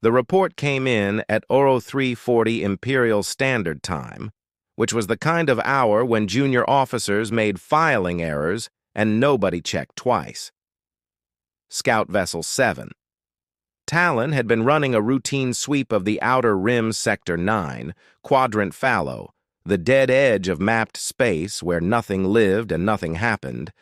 The report came in at 0340 Imperial Standard Time, which was the kind of hour when junior officers made filing errors and nobody checked twice. Scout Vessel 7. Talon had been running a routine sweep of the Outer Rim Sector 9, Quadrant Fallow, the dead edge of mapped space where nothing lived and nothing happened,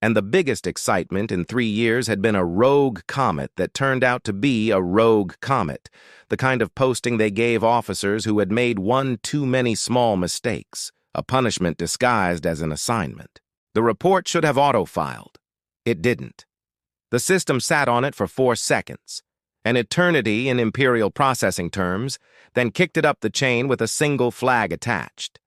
and the biggest excitement in 3 years had been a rogue comet that turned out to be a rogue comet, the kind of posting they gave officers who had made one too many small mistakes, a punishment disguised as an assignment. The report should have auto-filed. It didn't. The system sat on it for 4 seconds, an eternity in Imperial processing terms, then kicked it up the chain with a single flag attached.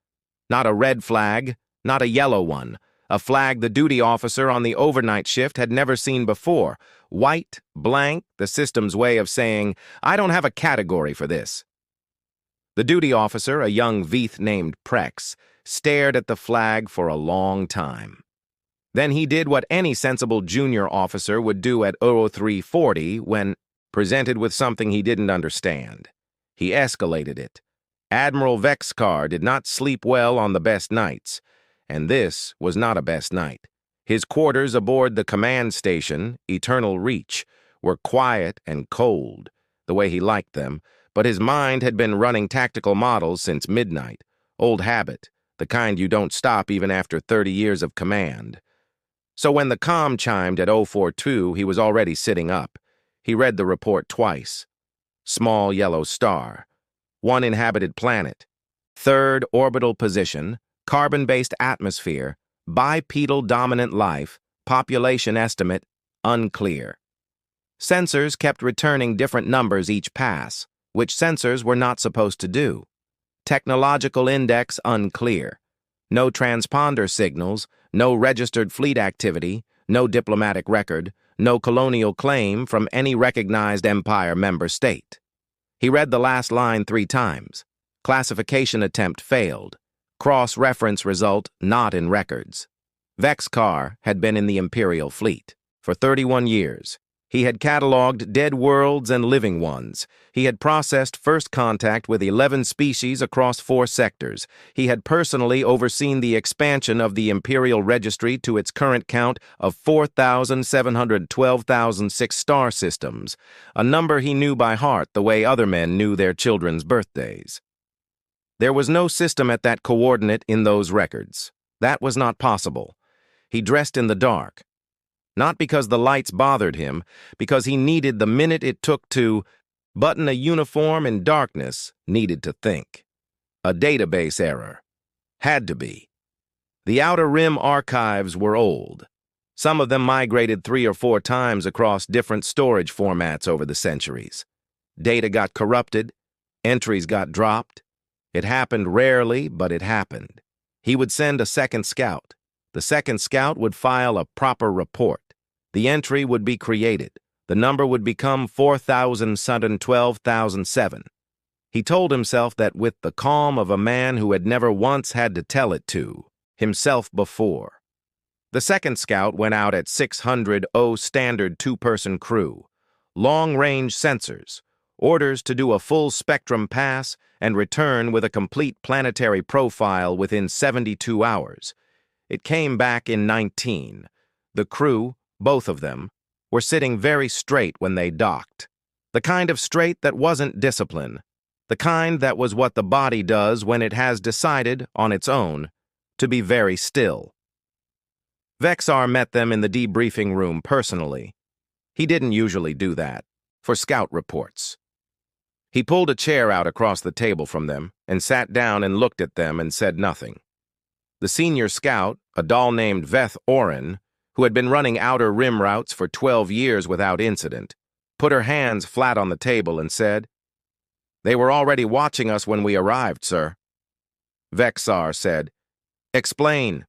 Not a red flag, not a yellow one, a flag the duty officer on the overnight shift had never seen before. White, blank, the system's way of saying, I don't have a category for this. The duty officer, a young Veeth named Prex, stared at the flag for a long time. Then he did what any sensible junior officer would do at 0340 when presented with something he didn't understand. He escalated it. Admiral Vexcar did not sleep well on the best nights, and this was not a best night. His quarters aboard the command station, Eternal Reach, were quiet and cold, the way he liked them, but his mind had been running tactical models since midnight, old habit, the kind you don't stop even after 30 years of command. So when the comm chimed at 042, he was already sitting up. He read the report twice. Small yellow star. 1 inhabited planet. 3rd orbital position. Carbon-based atmosphere. Bipedal dominant life. Population estimate. Unclear. Sensors kept returning different numbers each pass, which sensors were not supposed to do. Technological index unclear. No transponder signals, no registered fleet activity, no diplomatic record, no colonial claim from any recognized Empire member state. He read the last line 3 times. Classification attempt failed. Cross-reference result not in records. Vexcar had been in the Imperial fleet for 31 years. He had cataloged dead worlds and living ones. He had processed first contact with 11 species across 4 sectors. He had personally overseen the expansion of the Imperial Registry to its current count of 4,712,006 star systems, a number he knew by heart the way other men knew their children's birthdays. There was no system at that coordinate in those records. That was not possible. He dressed in the dark. Not because the lights bothered him, because he needed the minute it took to button a uniform in darkness, needed to think. A database error. Had to be. The Outer Rim archives were old. Some of them migrated 3 or 4 times across different storage formats over the centuries. Data got corrupted. Entries got dropped. It happened rarely, but it happened. He would send a second scout. The second scout would file a proper report. The entry would be created. The number would become 4,712,007. He told himself that with the calm of a man who had never once had to tell it to himself before. The second scout went out at 600 standard 2-person crew. Long-range sensors. Orders to do a full spectrum pass and return with a complete planetary profile within 72 hours. It came back in 19. The crew, both of them, were sitting very straight when they docked. The kind of straight that wasn't discipline. The kind that was what the body does when it has decided, on its own, to be very still. Vexar met them in the debriefing room personally. He didn't usually do that, for scout reports. He pulled a chair out across the table from them and sat down and looked at them and said nothing. The senior scout, a doll named Veth Orin, who had been running Outer Rim routes for 12 years without incident, put her hands flat on the table and said, "They were already watching us when we arrived, sir." Vexar said, "Explain."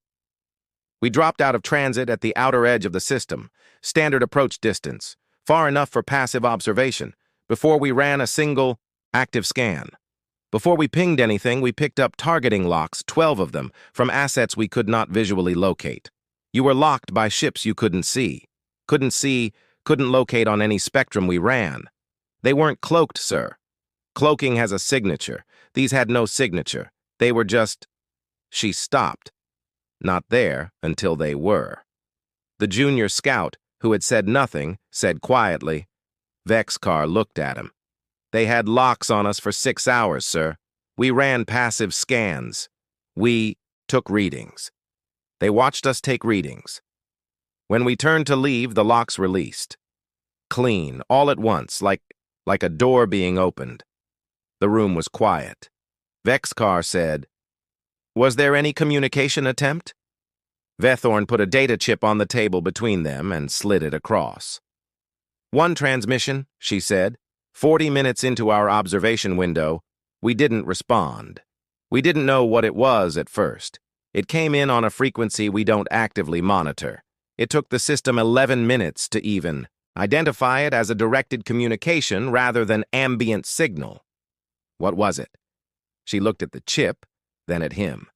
"We dropped out of transit at the outer edge of the system, standard approach distance, far enough for passive observation, before we ran a single active scan. Before we pinged anything, we picked up targeting locks, 12 of them, from assets we could not visually locate. You were locked by ships you couldn't see. Couldn't locate on any spectrum we ran. They weren't cloaked, sir. Cloaking has a signature. These had no signature. They were just... She stopped. Not there until they were. The junior scout, who had said nothing, said quietly. Vexcar looked at him. They had locks on us for 6 hours, sir. We ran passive scans. We took readings. They watched us take readings. When we turned to leave, the locks released. Clean, all at once, like a door being opened. The room was quiet. Vexcar said, "Was there any communication attempt?" Vethorn put a data chip on the table between them and slid it across. "One transmission," she said. 40 minutes into our observation window, we didn't respond. We didn't know what it was at first. It came in on a frequency we don't actively monitor. It took the system 11 minutes to even identify it as a directed communication rather than ambient signal. What was it? She looked at the chip, then at him.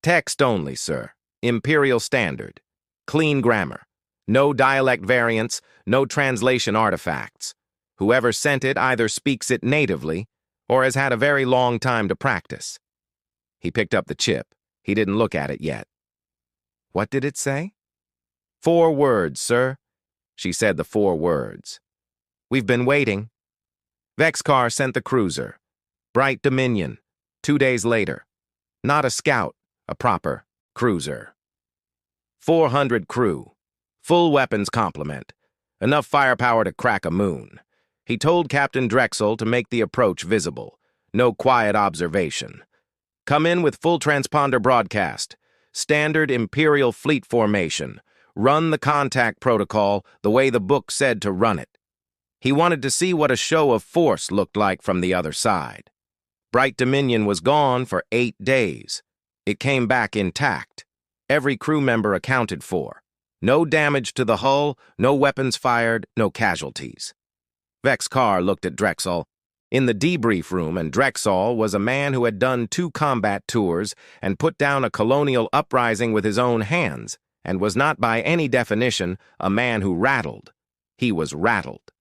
Text only, sir. Imperial Standard. Clean grammar. No dialect variants, no translation artifacts. Whoever sent it either speaks it natively or has had a very long time to practice. He picked up the chip. He didn't look at it yet. What did it say? 4 words, sir. She said the 4 words. We've been waiting. Vexcar sent the cruiser. Bright Dominion. 2 days later. Not a scout, a proper cruiser. 400 crew. Full weapons complement. Enough firepower to crack a moon. He told Captain Drexel to make the approach visible. No quiet observation. Come in with full transponder broadcast. Standard Imperial Fleet formation. Run the contact protocol the way the book said to run it. He wanted to see what a show of force looked like from the other side. Bright Dominion was gone for 8 days. It came back intact. Every crew member accounted for. No damage to the hull, no weapons fired, no casualties. Vexcar looked at Drexel. In the debrief room, and Drexel was a man who had done 2 combat tours and put down a colonial uprising with his own hands, and was not by any definition a man who rattled. He was rattled.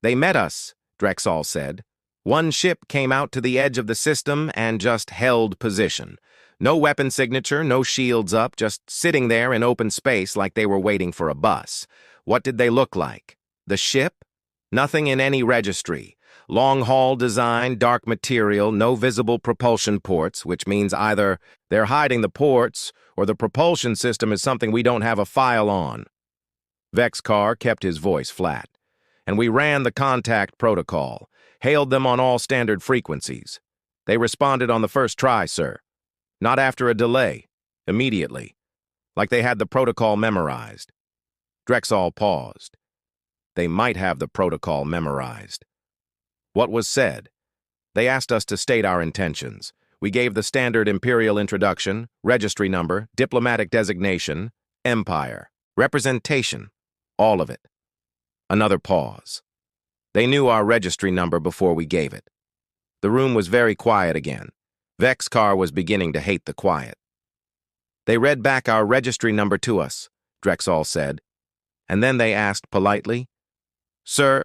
They met us, Drexel said. 1 ship came out to the edge of the system and just held position. No weapon signature, no shields up, just sitting there in open space like they were waiting for a bus. What did they look like? The ship? Nothing in any registry. Long-haul design, dark material, no visible propulsion ports, which means either they're hiding the ports or the propulsion system is something we don't have a file on. Vexcar kept his voice flat. And we ran the contact protocol, hailed them on all standard frequencies. They responded on the first try, sir. Not after a delay, immediately, like they had the protocol memorized. Drexel paused. They might have the protocol memorized. What was said? They asked us to state our intentions. We gave the standard Imperial introduction, registry number, diplomatic designation, empire, representation, all of it. Another pause. They knew our registry number before we gave it. The room was very quiet again. Vexcar was beginning to hate the quiet. They read back our registry number to us, Drexel said, and then they asked politely, "Sir,"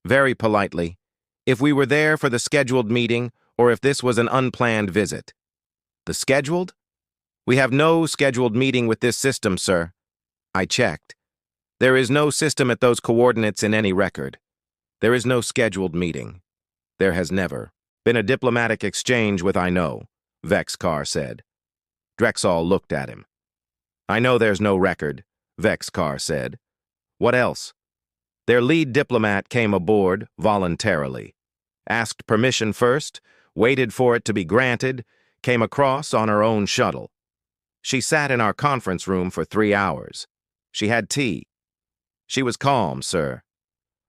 very politely, "if we were there for the scheduled meeting or if this was an unplanned visit." "The scheduled? We have no scheduled meeting with this system, sir." I checked. There is no system at those coordinates in any record. There is no scheduled meeting. There has never been a diplomatic exchange with I know, Vexcar said. Drexel looked at him. "I know there's no record," Vexcar said. "What else?" Their lead diplomat came aboard voluntarily. Asked permission first, waited for it to be granted, came across on her own shuttle. She sat in our conference room for 3 hours. She had tea. She was calm, sir.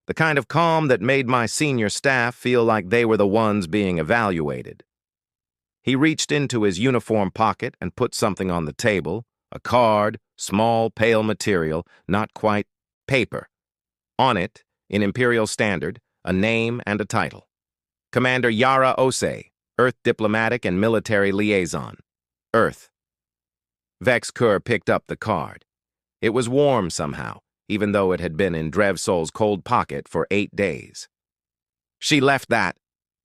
The kind of calm that made my senior staff feel like they were the ones being evaluated. He reached into his uniform pocket and put something on the table, a card, small, pale material, not quite paper. On it, in Imperial Standard, a name and a title. Commander Yara Ose, Earth Diplomatic and Military Liaison. Earth. Vexcar picked up the card. It was warm somehow, even though it had been in Drevsol's cold pocket for 8 days. She left that,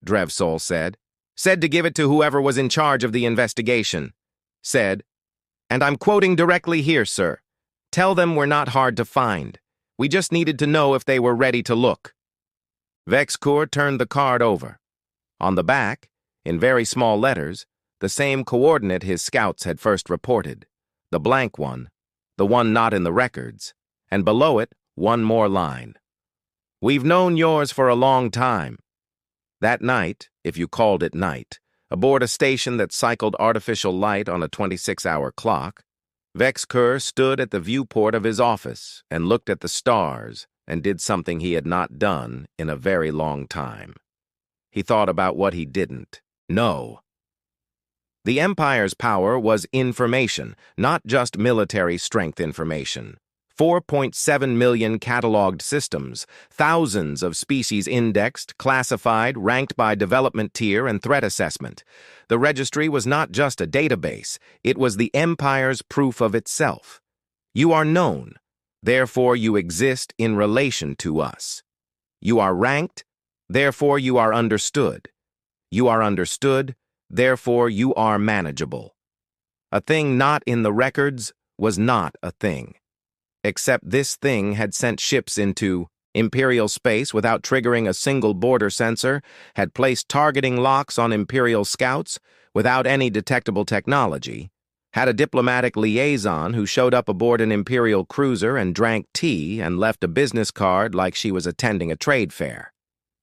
Drevsol said. Said to give it to whoever was in charge of the investigation. Said, and I'm quoting directly here, sir. Tell them we're not hard to find. We just needed to know if they were ready to look. Vexcour turned the card over. On the back, in very small letters, the same coordinate his scouts had first reported, the blank one, the one not in the records, and below it, one more line. We've known yours for a long time. That night, if you called it night, aboard a station that cycled artificial light on a 26-hour clock, Vexcour stood at the viewport of his office and looked at the stars and did something he had not done in a very long time. He thought about what he didn't know. The Empire's power was information, not just military strength information. 4.7 million cataloged systems, thousands of species indexed, classified, ranked by development tier and threat assessment. The registry was not just a database, it was the Empire's proof of itself. You are known, therefore you exist in relation to us. You are ranked, therefore you are understood. You are understood, therefore you are manageable. A thing not in the records was not a thing. Except this thing had sent ships into Imperial space without triggering a single border sensor, had placed targeting locks on Imperial scouts without any detectable technology, had a diplomatic liaison who showed up aboard an Imperial cruiser and drank tea and left a business card like she was attending a trade fair,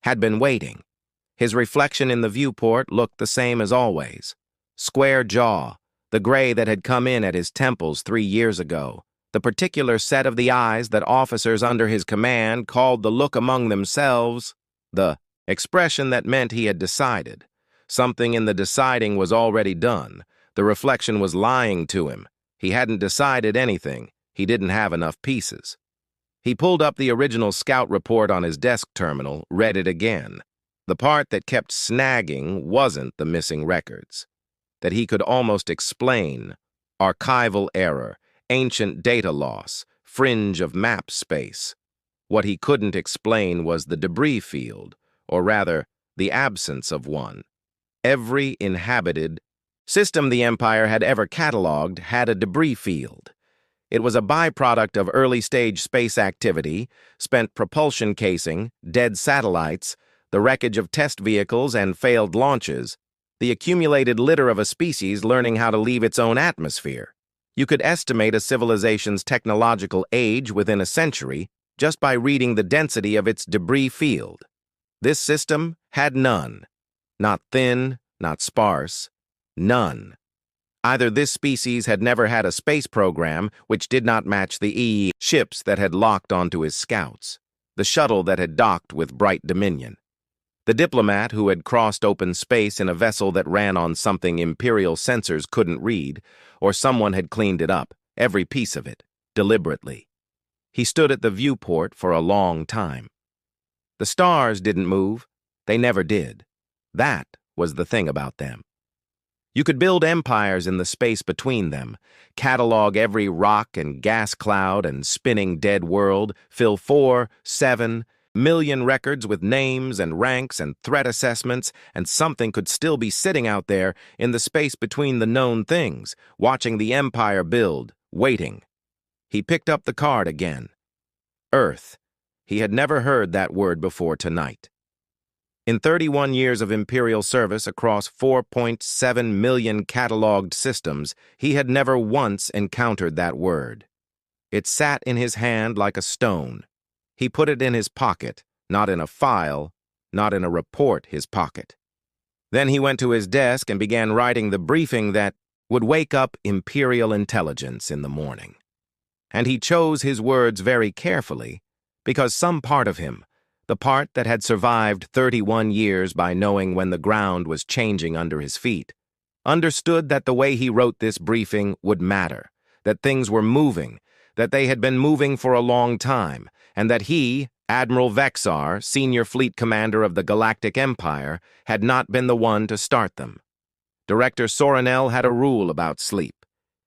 had been waiting. His reflection in the viewport looked the same as always. Square jaw, the gray that had come in at his temples 3 years ago, the particular set of the eyes that officers under his command called the look among themselves, the expression that meant he had decided. Something in the deciding was already done. The reflection was lying to him. He hadn't decided anything. He didn't have enough pieces. He pulled up the original scout report on his desk terminal, read it again. The part that kept snagging wasn't the missing records. That he could almost explain. Archival error. Ancient data loss, fringe of map space. What he couldn't explain was the debris field, or rather, the absence of one. Every inhabited system the Empire had ever cataloged had a debris field. It was a byproduct of early-stage space activity, spent propulsion casing, dead satellites, the wreckage of test vehicles and failed launches, the accumulated litter of a species learning how to leave its own atmosphere. You could estimate a civilization's technological age within a century just by reading the density of its debris field. This system had none. Not thin, not sparse. None. Either this species had never had a space program which did not match the ships that had locked onto his scouts, the shuttle that had docked with Bright Dominion, the diplomat who had crossed open space in a vessel that ran on something Imperial sensors couldn't read, or someone had cleaned it up, every piece of it, deliberately. He stood at the viewport for a long time. The stars didn't move. They never did. That was the thing about them. You could build empires in the space between them, catalog every rock and gas cloud and spinning dead world, fill 4, 7, million records with names and ranks and threat assessments, and something could still be sitting out there in the space between the known things, watching the Empire build, waiting. He picked up the card again. Earth. He had never heard that word before tonight. In 31 years of Imperial service across 4.7 million cataloged systems, he had never once encountered that word. It sat in his hand like a stone. He put it in his pocket, not in a file, not in a report his pocket. Then he went to his desk and began writing the briefing that would wake up Imperial intelligence in the morning. And he chose his words very carefully, because some part of him, the part that had survived 31 years by knowing when the ground was changing under his feet, understood that the way he wrote this briefing would matter, that things were moving, that they had been moving for a long time, and that he, Admiral Vexar, senior fleet commander of the Galactic Empire, had not been the one to start them. Director Sorinel had a rule about sleep.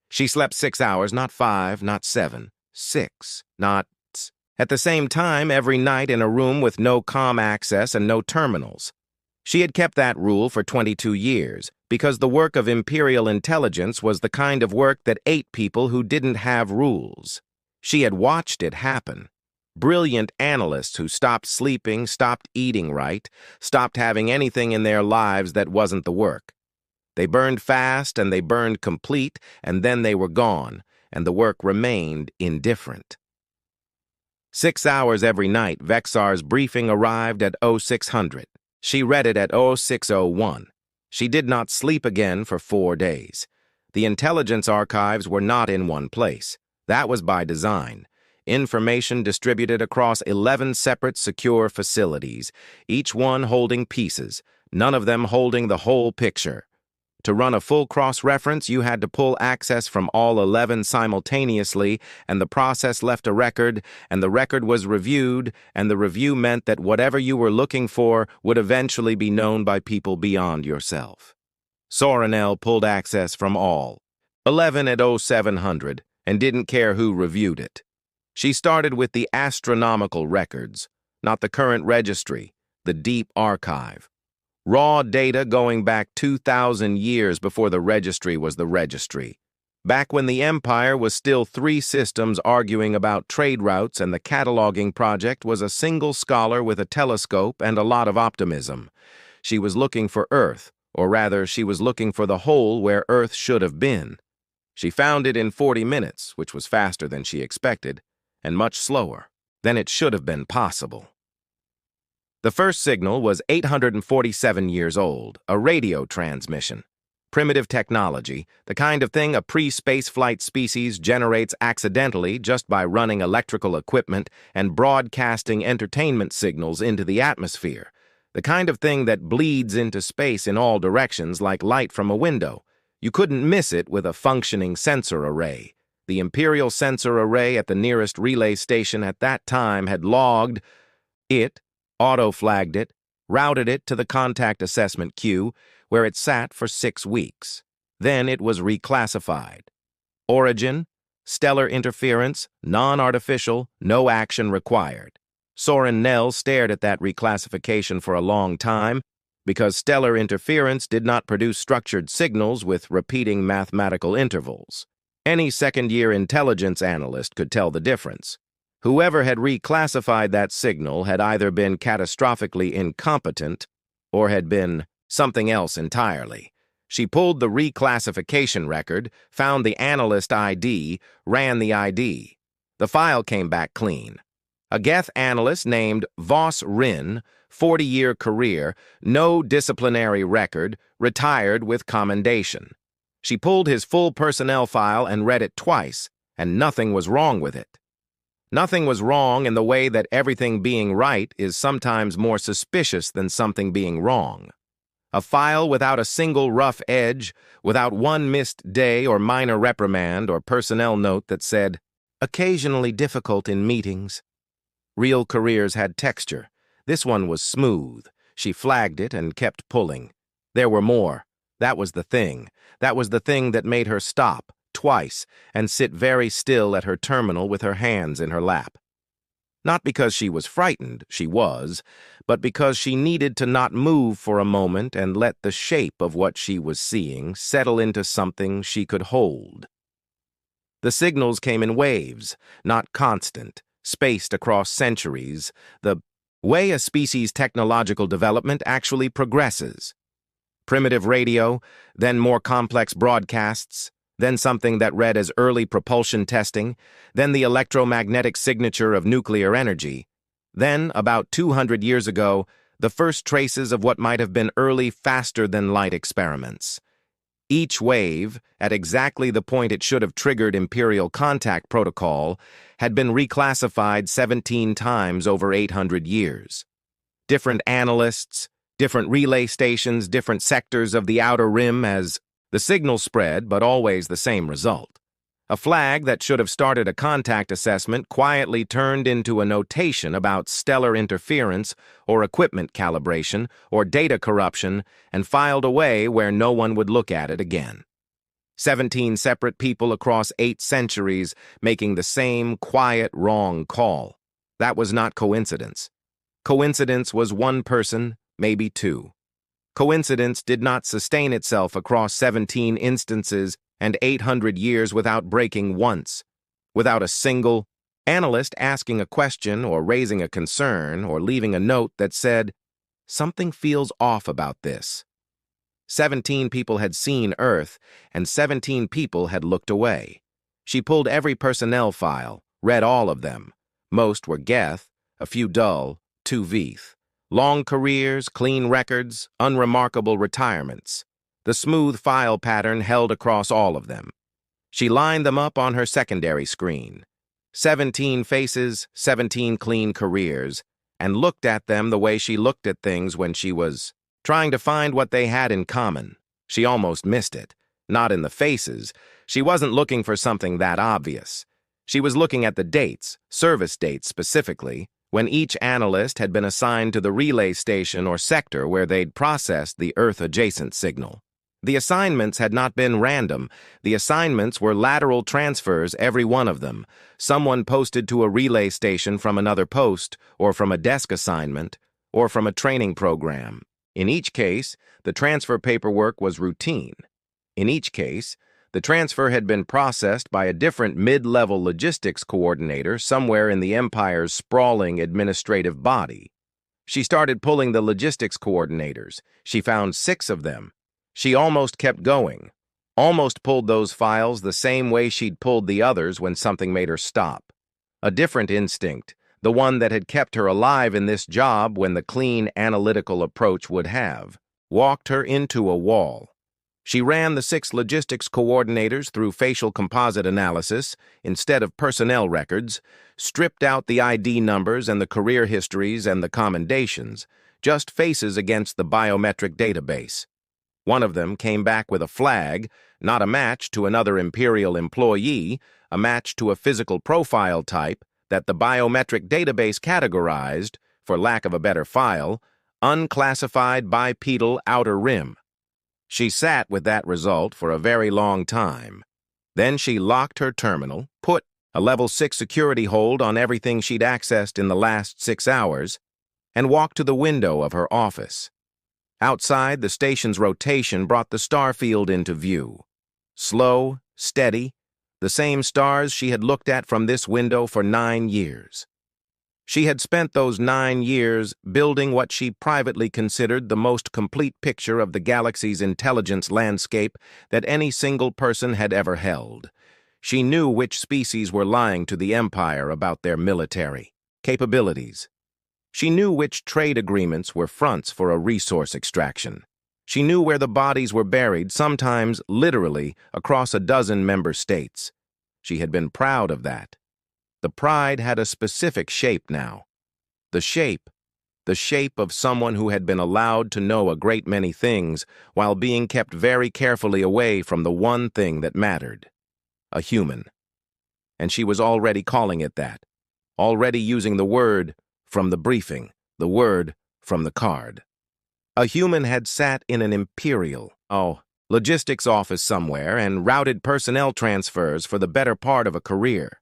She slept 6 hours, not 5, not 7, 6, not... At the same time, every night in a room with no comm access and no terminals. She had kept that rule for 22 years, because the work of Imperial intelligence was the kind of work that ate people who didn't have rules. She had watched it happen. Brilliant analysts who stopped sleeping, stopped eating right, stopped having anything in their lives that wasn't the work. They burned fast and they burned complete, and then they were gone, and the work remained indifferent. 6 hours every night, Vexar's briefing arrived at 0600. She read it at 0601. She did not sleep again for 4 days. The intelligence archives were not in one place. That was by design. Information distributed across 11 separate secure facilities, each one holding pieces, none of them holding the whole picture. To run a full cross-reference, you had to pull access from all 11 simultaneously, and the process left a record, and the record was reviewed, and the review meant that whatever you were looking for would eventually be known by people beyond yourself. Sorenel pulled access from all 11 at 0700, and didn't care who reviewed it. She started with the astronomical records, not the current registry, the deep archive. Raw data going back 2,000 years before the registry was the registry. Back when the Empire was still 3 systems arguing about trade routes and the cataloging project was a single scholar with a telescope and a lot of optimism. She was looking for Earth, or rather, she was looking for the hole where Earth should have been. She found it in 40 minutes, which was faster than she expected, and much slower than it should have been possible. The first signal was 847 years old, a radio transmission. Primitive technology, the kind of thing a pre-spaceflight species generates accidentally just by running electrical equipment and broadcasting entertainment signals into the atmosphere. The kind of thing that bleeds into space in all directions like light from a window. You couldn't miss it with a functioning sensor array. The Imperial sensor array at the nearest relay station at that time had logged it, auto-flagged it, routed it to the contact assessment queue, where it sat for 6 weeks. Then it was reclassified. Origin, stellar interference, non-artificial, no action required. Soren Nell stared at that reclassification for a long time, because stellar interference did not produce structured signals with repeating mathematical intervals. Any second-year intelligence analyst could tell the difference. Whoever had reclassified that signal had either been catastrophically incompetent or had been something else entirely. She pulled the reclassification record, found the analyst ID, ran the ID. The file came back clean. A Geth analyst named Voss Rin, 40-year career, no disciplinary record, retired with commendation. She pulled his full personnel file and read it twice, and nothing was wrong with it. Nothing was wrong in the way that everything being right is sometimes more suspicious than something being wrong. A file without a single rough edge, without one missed day or minor reprimand or personnel note that said, "Occasionally difficult in meetings." Real careers had texture. This one was smooth. She flagged it and kept pulling. There were more. That was the thing. That was the thing that made her stop, twice, and sit very still at her terminal with her hands in her lap. Not because she was frightened, she was, but because she needed to not move for a moment and let the shape of what she was seeing settle into something she could hold. The signals came in waves, not constant, spaced across centuries, the way a species' technological development actually progresses. Primitive radio, then more complex broadcasts, then something that read as early propulsion testing, then the electromagnetic signature of nuclear energy, then, about 200 years ago, the first traces of what might have been early faster-than-light experiments. Each wave, at exactly the point it should have triggered Imperial contact protocol, had been reclassified 17 times over 800 years. Different analysts, different relay stations, different sectors of the outer rim as the signal spread, but always the same result. A flag that should have started a contact assessment quietly turned into a notation about stellar interference or equipment calibration or data corruption and filed away where no one would look at it again. 17 separate people across 8 centuries making the same quiet, wrong call. That was not coincidence. Coincidence was one person, maybe two. Coincidence did not sustain itself across 17 instances and 800 years without breaking once, without a single analyst asking a question or raising a concern or leaving a note that said, "Something feels off about this." 17 people had seen Earth, and 17 people had looked away. She pulled every personnel file, read all of them. Most were Geth, a few dull, two Veeth. Long careers, clean records, unremarkable retirements. The smooth file pattern held across all of them. She lined them up on her secondary screen. 17 faces, 17 clean careers, and looked at them the way she looked at things when she was trying to find what they had in common. She almost missed it. Not in the faces. She wasn't looking for something that obvious. She was looking at the dates, service dates specifically, when each analyst had been assigned to the relay station or sector where they'd processed the Earth-adjacent signal. The assignments had not been random. The assignments were lateral transfers, every one of them. Someone posted to a relay station from another post, or from a desk assignment, or from a training program. In each case, the transfer paperwork was routine. In each case, the transfer had been processed by a different mid-level logistics coordinator somewhere in the Empire's sprawling administrative body. She started pulling the logistics coordinators. She found 6 of them. She almost kept going, almost pulled those files the same way she'd pulled the others when something made her stop. A different instinct, the one that had kept her alive in this job when the clean, analytical approach would have, walked her into a wall. She ran the 6 logistics coordinators through facial composite analysis instead of personnel records, stripped out the ID numbers and the career histories and the commendations, just faces against the biometric database. One of them came back with a flag, not a match to another Imperial employee, a match to a physical profile type that the biometric database categorized, for lack of a better file, unclassified bipedal outer rim. She sat with that result for a very long time. Then she locked her terminal, put a level 6 security hold on everything she'd accessed in the last 6 hours, and walked to the window of her office. Outside, the station's rotation brought the star field into view. Slow, steady, the same stars she had looked at from this window for 9 years. She had spent those 9 years building what she privately considered the most complete picture of the galaxy's intelligence landscape that any single person had ever held. She knew which species were lying to the Empire about their military capabilities. She knew which trade agreements were fronts for a resource extraction. She knew where the bodies were buried, sometimes literally across a dozen member states. She had been proud of that. The pride had a specific shape now. The shape of someone who had been allowed to know a great many things while being kept very carefully away from the one thing that mattered. A human. And she was already calling it that. Already using the word from the briefing, the word from the card. A human had sat in an Imperial, logistics office somewhere and routed personnel transfers for the better part of a career.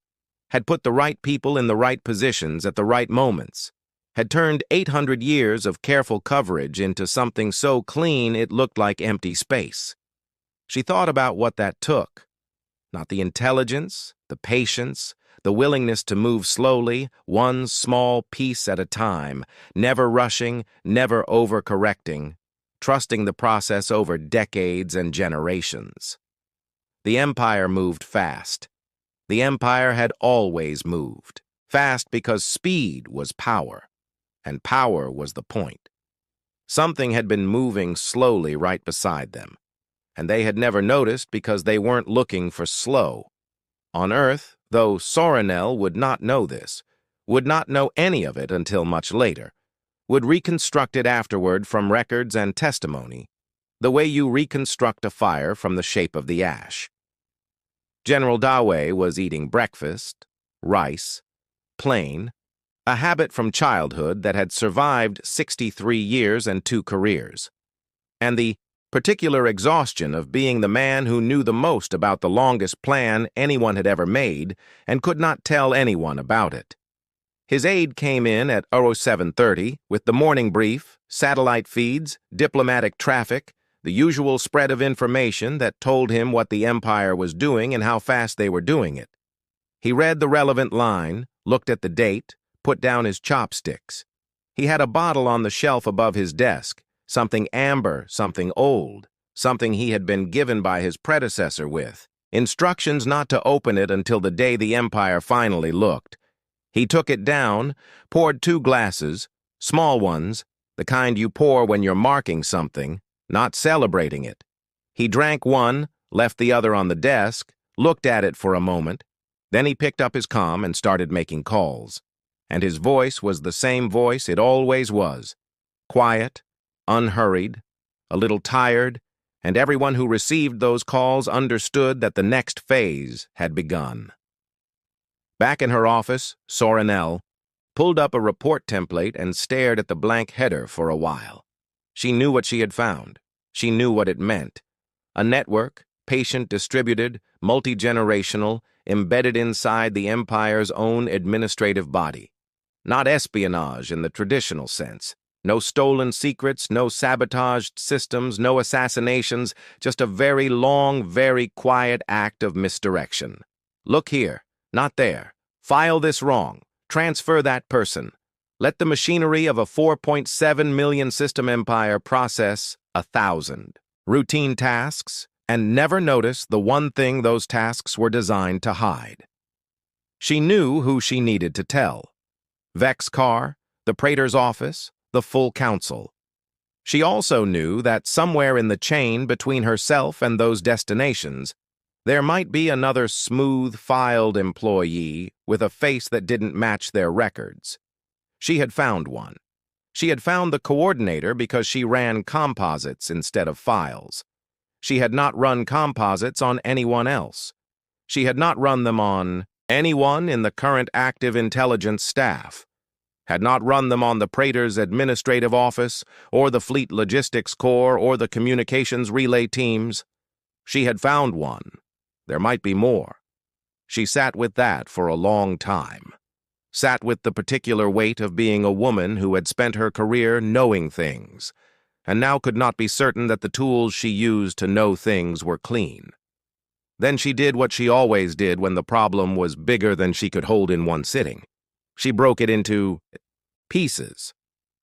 Had put the right people in the right positions at the right moments, had turned 800 years of careful coverage into something so clean it looked like empty space. She thought about what that took. Not the intelligence, the patience, the willingness to move slowly, one small piece at a time, never rushing, never overcorrecting, trusting the process over decades and generations. The Empire moved fast. The Empire had always moved. Fast because speed was power, and power was the point. Something had been moving slowly right beside them, and they had never noticed because they weren't looking for slow. On Earth, though Sorinel would not know this, would not know any of it until much later, would reconstruct it afterward from records and testimony, the way you reconstruct a fire from the shape of the ash. General Dawe was eating breakfast, rice, plain, a habit from childhood that had survived 63 years and 2 careers, and the particular exhaustion of being the man who knew the most about the longest plan anyone had ever made and could not tell anyone about it. His aide came in at 0730 with the morning brief, satellite feeds, diplomatic traffic, the usual spread of information that told him what the Empire was doing and how fast they were doing it. He read the relevant line, looked at the date, put down his chopsticks. He had a bottle on the shelf above his desk, something amber, something old, something he had been given by his predecessor with. Instructions not to open it until the day the Empire finally looked. He took it down, poured 2 glasses, small ones, the kind you pour when you're marking something, not celebrating it. He drank one, left the other on the desk, looked at it for a moment. Then he picked up his comm and started making calls. And his voice was the same voice it always was. Quiet, unhurried, a little tired, and everyone who received those calls understood that the next phase had begun. Back in her office, Sorinell pulled up a report template and stared at the blank header for a while. She knew what she had found. She knew what it meant. A network, patient-distributed, multi-generational, embedded inside the Empire's own administrative body. Not espionage in the traditional sense. No stolen secrets, no sabotaged systems, no assassinations, just a very long, very quiet act of misdirection. Look here, not there. File this wrong. Transfer that person. Let the machinery of a 4.7 million system empire process 1,000 routine tasks and never notice the one thing those tasks were designed to hide. She knew who she needed to tell. Vex Carr, the Praetor's office, the full council. She also knew that somewhere in the chain between herself and those destinations, there might be another smooth-filed employee with a face that didn't match their records. She had found one. She had found the coordinator because she ran composites instead of files. She had not run composites on anyone else. She had not run them on anyone in the current active intelligence staff. Had not run them on the Praetor's administrative office, or the Fleet Logistics Corps, or the communications relay teams. She had found one. There might be more. She sat with that for a long time. Sat with the particular weight of being a woman who had spent her career knowing things, and now could not be certain that the tools she used to know things were clean. Then she did what she always did when the problem was bigger than she could hold in one sitting. She broke it into pieces.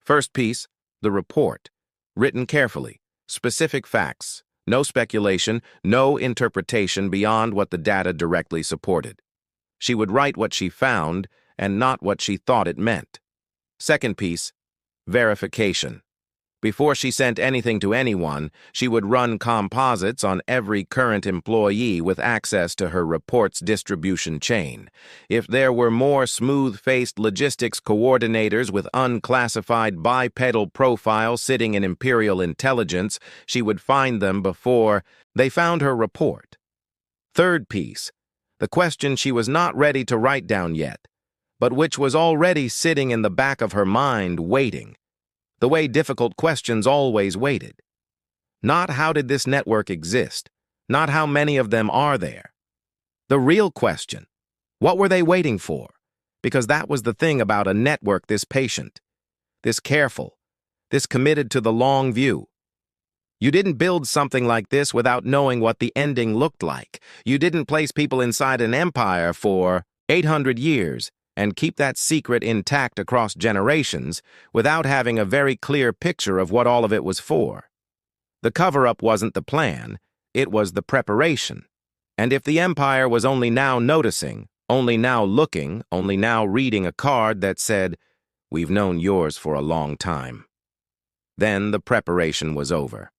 First piece, the report, written carefully, specific facts, no speculation, no interpretation beyond what the data directly supported. She would write what she found and not what she thought it meant. Second piece, verification. Before she sent anything to anyone, she would run composites on every current employee with access to her report's distribution chain. If there were more smooth-faced logistics coordinators with unclassified bipedal profiles sitting in Imperial intelligence, she would find them before they found her report. Third piece, the question she was not ready to write down yet, but which was already sitting in the back of her mind waiting. The way difficult questions always waited. Not how did this network exist, not how many of them are there. The real question, what were they waiting for? Because that was the thing about a network this patient, this careful, this committed to the long view. You didn't build something like this without knowing what the ending looked like. You didn't place people inside an empire for 800 years and keep that secret intact across generations without having a very clear picture of what all of it was for. The cover-up wasn't the plan, it was the preparation. And if the Empire was only now noticing, only now looking, only now reading a card that said, "We've known yours for a long time," then the preparation was over.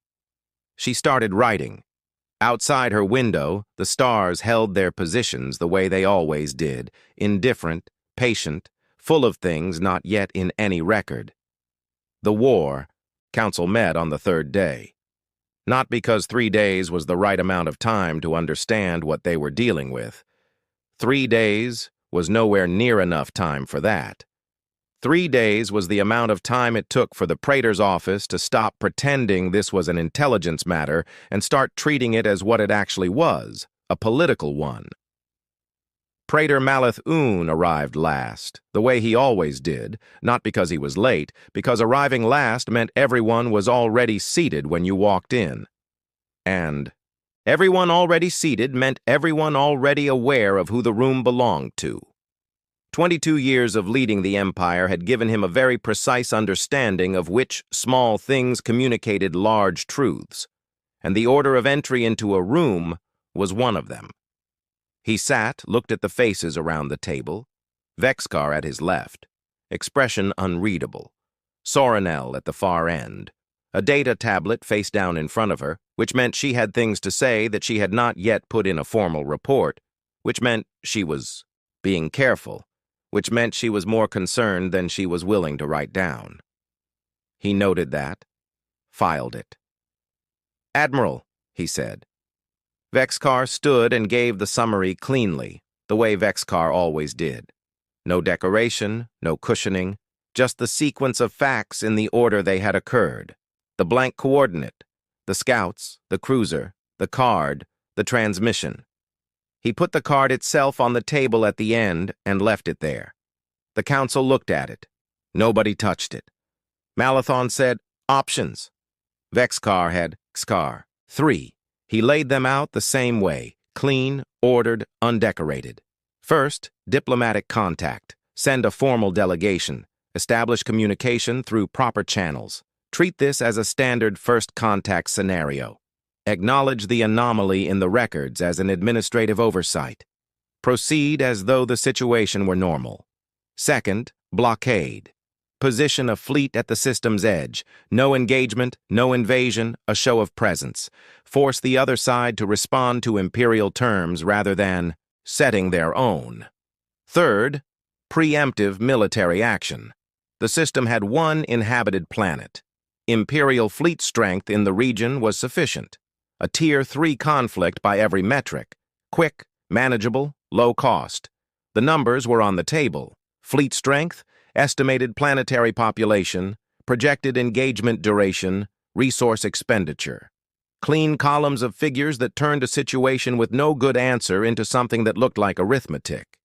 She started writing. Outside her window, the stars held their positions the way they always did, indifferent, patient, full of things not yet in any record. The war, council met on the 3rd day. Not because 3 days was the right amount of time to understand what they were dealing with. 3 days was nowhere near enough time for that. 3 days was the amount of time it took for the Praetor's office to stop pretending this was an intelligence matter and start treating it as what it actually was, a political one. Praetor Maleth-Un arrived last, the way he always did, not because he was late, because arriving last meant everyone was already seated when you walked in. And everyone already seated meant everyone already aware of who the room belonged to. 22 years of leading the empire had given him a very precise understanding of which small things communicated large truths, and the order of entry into a room was one of them. He sat, looked at the faces around the table, Vexcar at his left, expression unreadable, Sorinel at the far end, a data tablet face down in front of her, which meant she had things to say that she had not yet put in a formal report, which meant she was being careful, which meant she was more concerned than she was willing to write down. He noted that, filed it. "Admiral," he said. Vexcar stood and gave the summary cleanly, the way Vexcar always did. No decoration, no cushioning, just the sequence of facts in the order they had occurred. The blank coordinate, the scouts, the cruiser, the card, the transmission. He put the card itself on the table at the end and left it there. The council looked at it. Nobody touched it. Malethon said, "Options." Vexcar had XCAR, 3. He laid them out the same way, clean, ordered, undecorated. First, diplomatic contact. Send a formal delegation. Establish communication through proper channels. Treat this as a standard first contact scenario. Acknowledge the anomaly in the records as an administrative oversight. Proceed as though the situation were normal. Second, blockade. Position a fleet at the system's edge. No engagement, no invasion, a show of presence. Force the other side to respond to imperial terms rather than setting their own. Third, preemptive military action. The system had one inhabited planet. Imperial fleet strength in the region was sufficient. A Tier 3 conflict by every metric. Quick, manageable, low cost. The numbers were on the table. Fleet strength, estimated planetary population, projected engagement duration, resource expenditure. Clean columns of figures that turned a situation with no good answer into something that looked like arithmetic.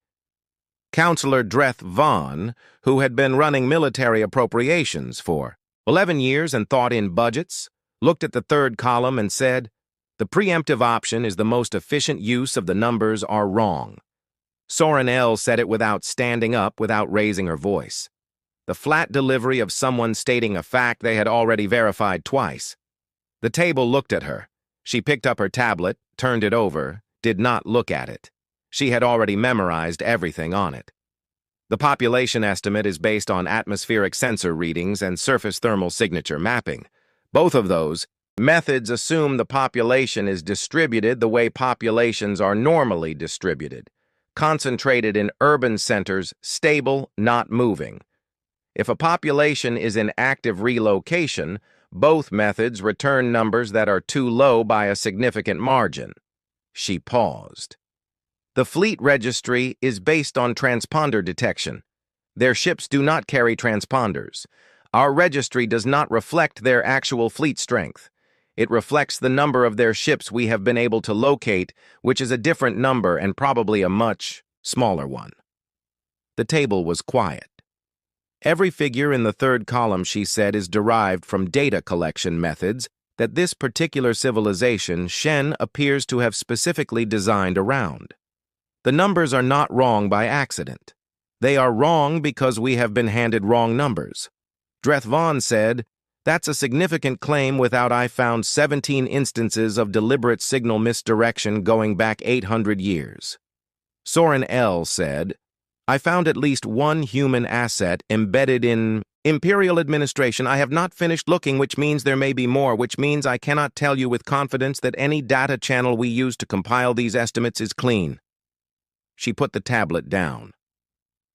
Counselor Dreth Vaughn, who had been running military appropriations for 11 years and thought in budgets, looked at the third column and said, "The preemptive option is the most efficient use of the numbers are wrong." Sorinel said it without standing up, without raising her voice. The flat delivery of someone stating a fact they had already verified twice. The table looked at her. She picked up her tablet, turned it over, did not look at it. She had already memorized everything on it. The population estimate is based on atmospheric sensor readings and surface thermal signature mapping. Both of those methods assume the population is distributed the way populations are normally distributed. Concentrated in urban centers, stable, not moving. If a population is in active relocation, both methods return numbers that are too low by a significant margin. She paused. The fleet registry is based on transponder detection. Their ships do not carry transponders. Our registry does not reflect their actual fleet strength. It reflects the number of their ships we have been able to locate, which is a different number and probably a much smaller one. The table was quiet. Every figure in the third column, she said, is derived from data collection methods that this particular civilization, Shen, appears to have specifically designed around. The numbers are not wrong by accident. They are wrong because we have been handed wrong numbers. Dreth Vaughn said, "That's a significant claim without I found 17 instances of deliberate signal misdirection going back 800 years. Soren L. said, "I found at least one human asset embedded in Imperial administration. I have not finished looking, which means there may be more, which means I cannot tell you with confidence that any data channel we use to compile these estimates is clean." She put the tablet down.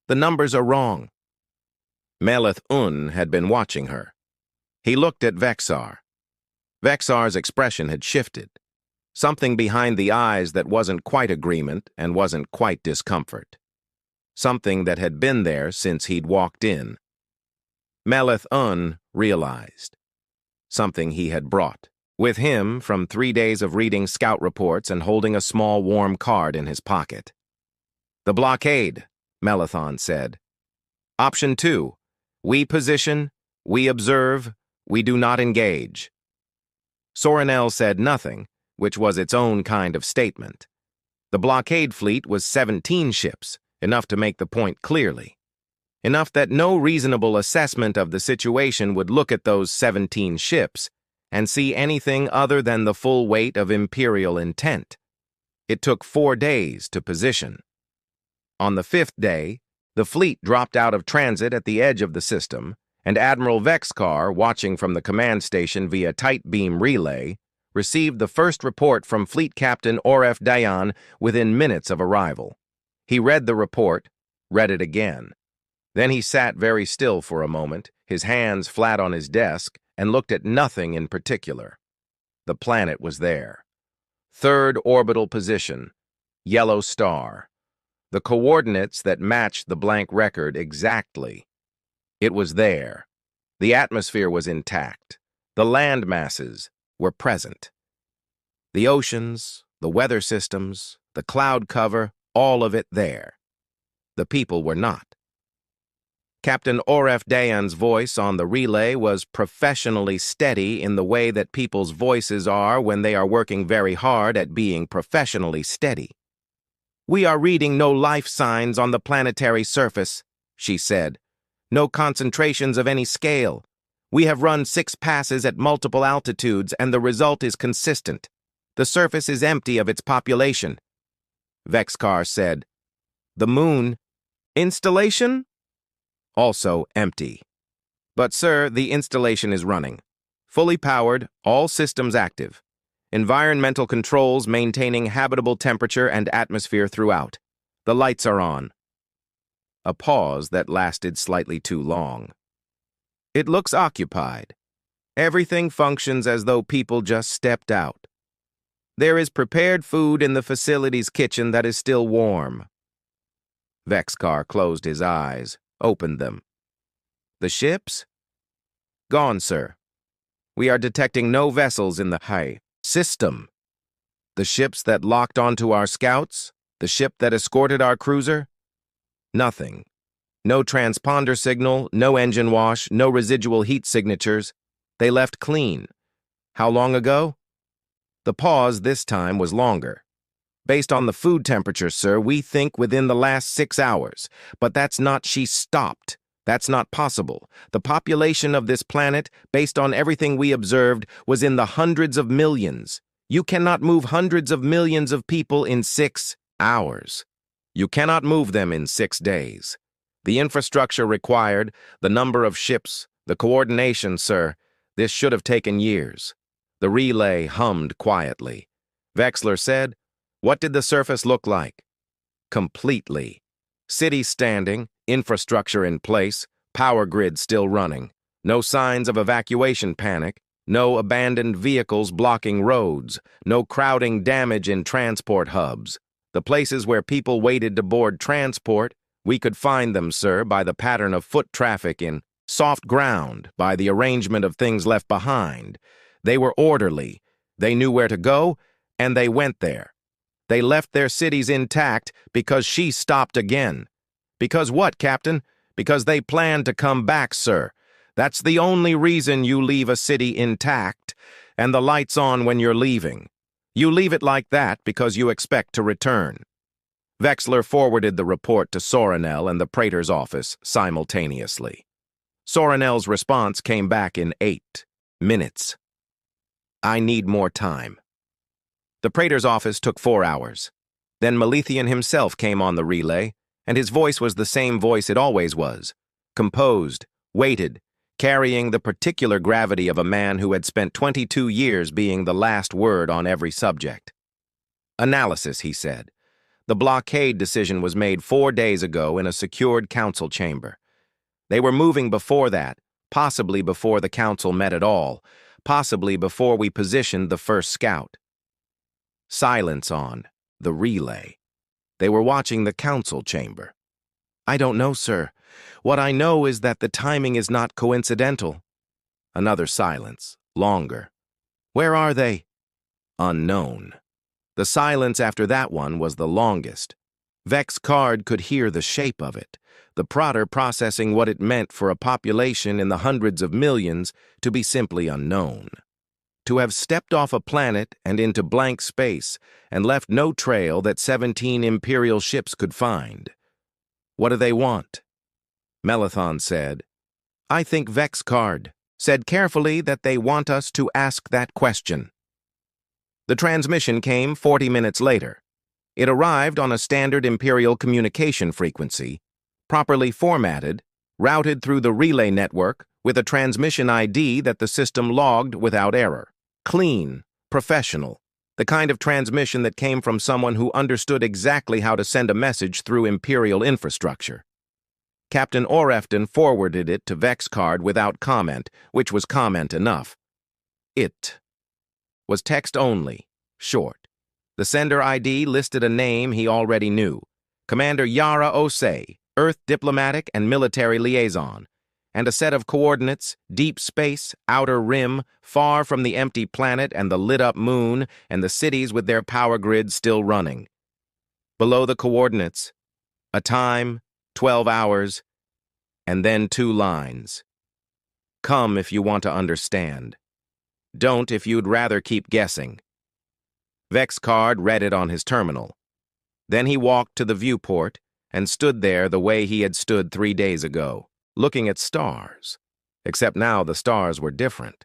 "The numbers are wrong." Maleth-Un had been watching her. He looked at Vexar. Vexar's expression had shifted. Something behind the eyes that wasn't quite agreement and wasn't quite discomfort. Something that had been there since he'd walked in. Maleth-Un realized. Something he had brought with him from 3 days of reading scout reports and holding a small warm card in his pocket. The blockade, Melathon said. Option 2. We position, we observe, we do not engage. Soranel said nothing, which was its own kind of statement. The blockade fleet was 17 ships, enough to make the point clearly. Enough that no reasonable assessment of the situation would look at those 17 ships and see anything other than the full weight of Imperial intent. It took 4 days to position. On the 5th day, the fleet dropped out of transit at the edge of the system, and Admiral Vexcar, watching from the command station via tight beam relay, received the first report from Fleet Captain Oref Dayan within minutes of arrival. He read the report, read it again. Then he sat very still for a moment, his hands flat on his desk, and looked at nothing in particular. The planet was there. 3rd orbital position, yellow star. The coordinates that matched the blank record exactly. It was there. The atmosphere was intact. The land masses were present. The oceans, the weather systems, the cloud cover, all of it there. The people were not. Captain Oref Dayan's voice on the relay was professionally steady in the way that people's voices are when they are working very hard at being professionally steady. We are reading no life signs on the planetary surface, she said. No concentrations of any scale. We have run 6 passes at multiple altitudes and the result is consistent. The surface is empty of its population. Vexcar said, The moon. Installation? Also empty. But, sir, the installation is running. Fully powered, all systems active. Environmental controls maintaining habitable temperature and atmosphere throughout. The lights are on. A pause that lasted slightly too long. It looks occupied. Everything functions as though people just stepped out. There is prepared food in the facility's kitchen that is still warm. Vexcar closed his eyes, opened them. The ships? Gone, sir. We are detecting no vessels in the HFY system. The ships that locked onto our scouts? The ship that escorted our cruiser? Nothing. No transponder signal, no engine wash, no residual heat signatures. They left clean. How long ago? The pause this time was longer. Based on the food temperature, sir, we think within the last 6 hours. But that's not she stopped. That's not possible. The population of this planet, based on everything we observed, was in the hundreds of millions. You cannot move hundreds of millions of people in 6 hours. You cannot move them in 6 days. The infrastructure required, the number of ships, the coordination, sir, this should have taken years. The relay hummed quietly. Vexler said, What did the surface look like? Completely. City standing, infrastructure in place, power grid still running. No signs of evacuation panic, no abandoned vehicles blocking roads, no crowding damage in transport hubs. The places where people waited to board transport, we could find them, sir, by the pattern of foot traffic in soft ground, by the arrangement of things left behind. They were orderly. They knew where to go, and they went there. They left their cities intact because she stopped again. Because what, Captain? Because they planned to come back, sir. That's the only reason you leave a city intact and the lights on when you're leaving. You leave it like that because you expect to return. Vexler forwarded the report to Soranel and the Praetor's office simultaneously. Soranel's response came back in 8 minutes. I need more time. The Praetor's office took 4 hours. Then Melithian himself came on the relay, and his voice was the same voice it always was, composed, weighted, carrying the particular gravity of a man who had spent 22 years being the last word on every subject. Analysis, he said. The blockade decision was made 4 days ago in a secured council chamber. They were moving before that, possibly before the council met at all, possibly before we positioned the first scout. Silence on the relay. They were watching the council chamber. I don't know, sir. What I know is that the timing is not coincidental. Another silence, longer. Where are they? Unknown. The silence after that one was the longest. Vex Card could hear the shape of it, the prodder processing what it meant for a population in the hundreds of millions to be simply unknown. To have stepped off a planet and into blank space and left no trail that 17 Imperial ships could find. What do they want? Melathon said. I think Vex Card said carefully that they want us to ask that question. The transmission came 40 minutes later. It arrived on a standard Imperial communication frequency, properly formatted, routed through the relay network with a transmission ID that the system logged without error. Clean, professional, the kind of transmission that came from someone who understood exactly how to send a message through Imperial infrastructure. Captain Orefton forwarded it to Vex Card without comment, which was comment enough. It was text only, short. The sender ID listed a name he already knew, Commander Yara Osei, Earth Diplomatic and Military Liaison, and a set of coordinates, deep space, outer rim, far from the empty planet and the lit-up moon and the cities with their power grids still running. Below the coordinates, a time, 12 hours, and then 2 lines. Come if you want to understand. Don't if you'd rather keep guessing. Vex Card read it on his terminal. Then he walked to the viewport and stood there the way he had stood 3 days ago, looking at stars. Except now the stars were different.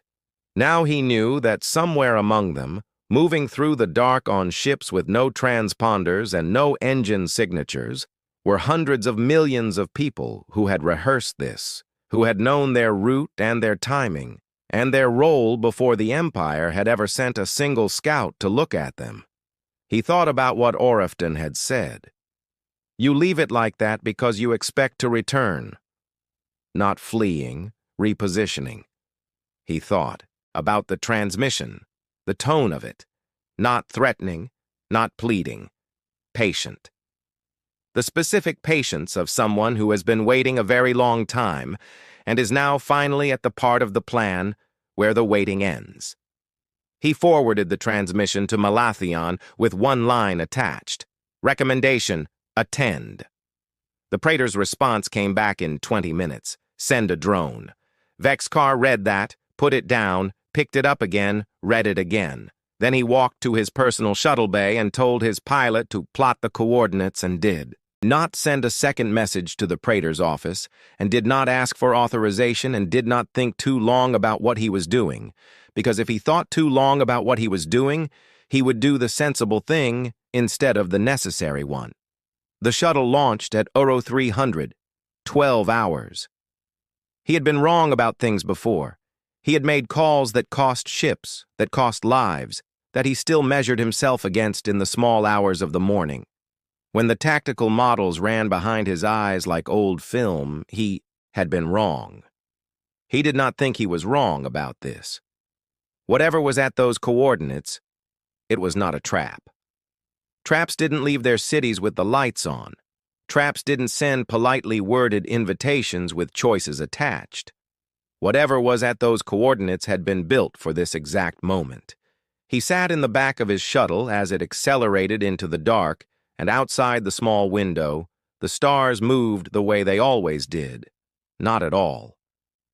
Now he knew that somewhere among them, moving through the dark on ships with no transponders and no engine signatures, were hundreds of millions of people who had rehearsed this, who had known their route and their timing, and their role before the Empire had ever sent a single scout to look at them. He thought about what Orefton had said. You leave it like that because you expect to return. Not fleeing, repositioning. He thought about the transmission, the tone of it. Not threatening, not pleading. Patient. The specific patience of someone who has been waiting a very long time and is now finally at the part of the plan where the waiting ends. He forwarded the transmission to Malathion with 1 line attached. Recommendation, attend. The Praetor's response came back in 20 minutes. Send a drone. Vex Card read that, put it down, picked it up again, read it again. Then he walked to his personal shuttle bay and told his pilot to plot the coordinates and did. Not send a second message to the Praetor's office, and did not ask for authorization and did not think too long about what he was doing, because if he thought too long about what he was doing, he would do the sensible thing instead of the necessary one. The shuttle launched at Uro 300, 12 hours. He had been wrong about things before. He had made calls that cost ships, that cost lives, that he still measured himself against in the small hours of the morning. When the tactical models ran behind his eyes like old film, he had been wrong. He did not think he was wrong about this. Whatever was at those coordinates, it was not a trap. Traps didn't leave their cities with the lights on. Traps didn't send politely worded invitations with choices attached. Whatever was at those coordinates had been built for this exact moment. He sat in the back of his shuttle as it accelerated into the dark, and outside the small window, the stars moved the way they always did. Not at all.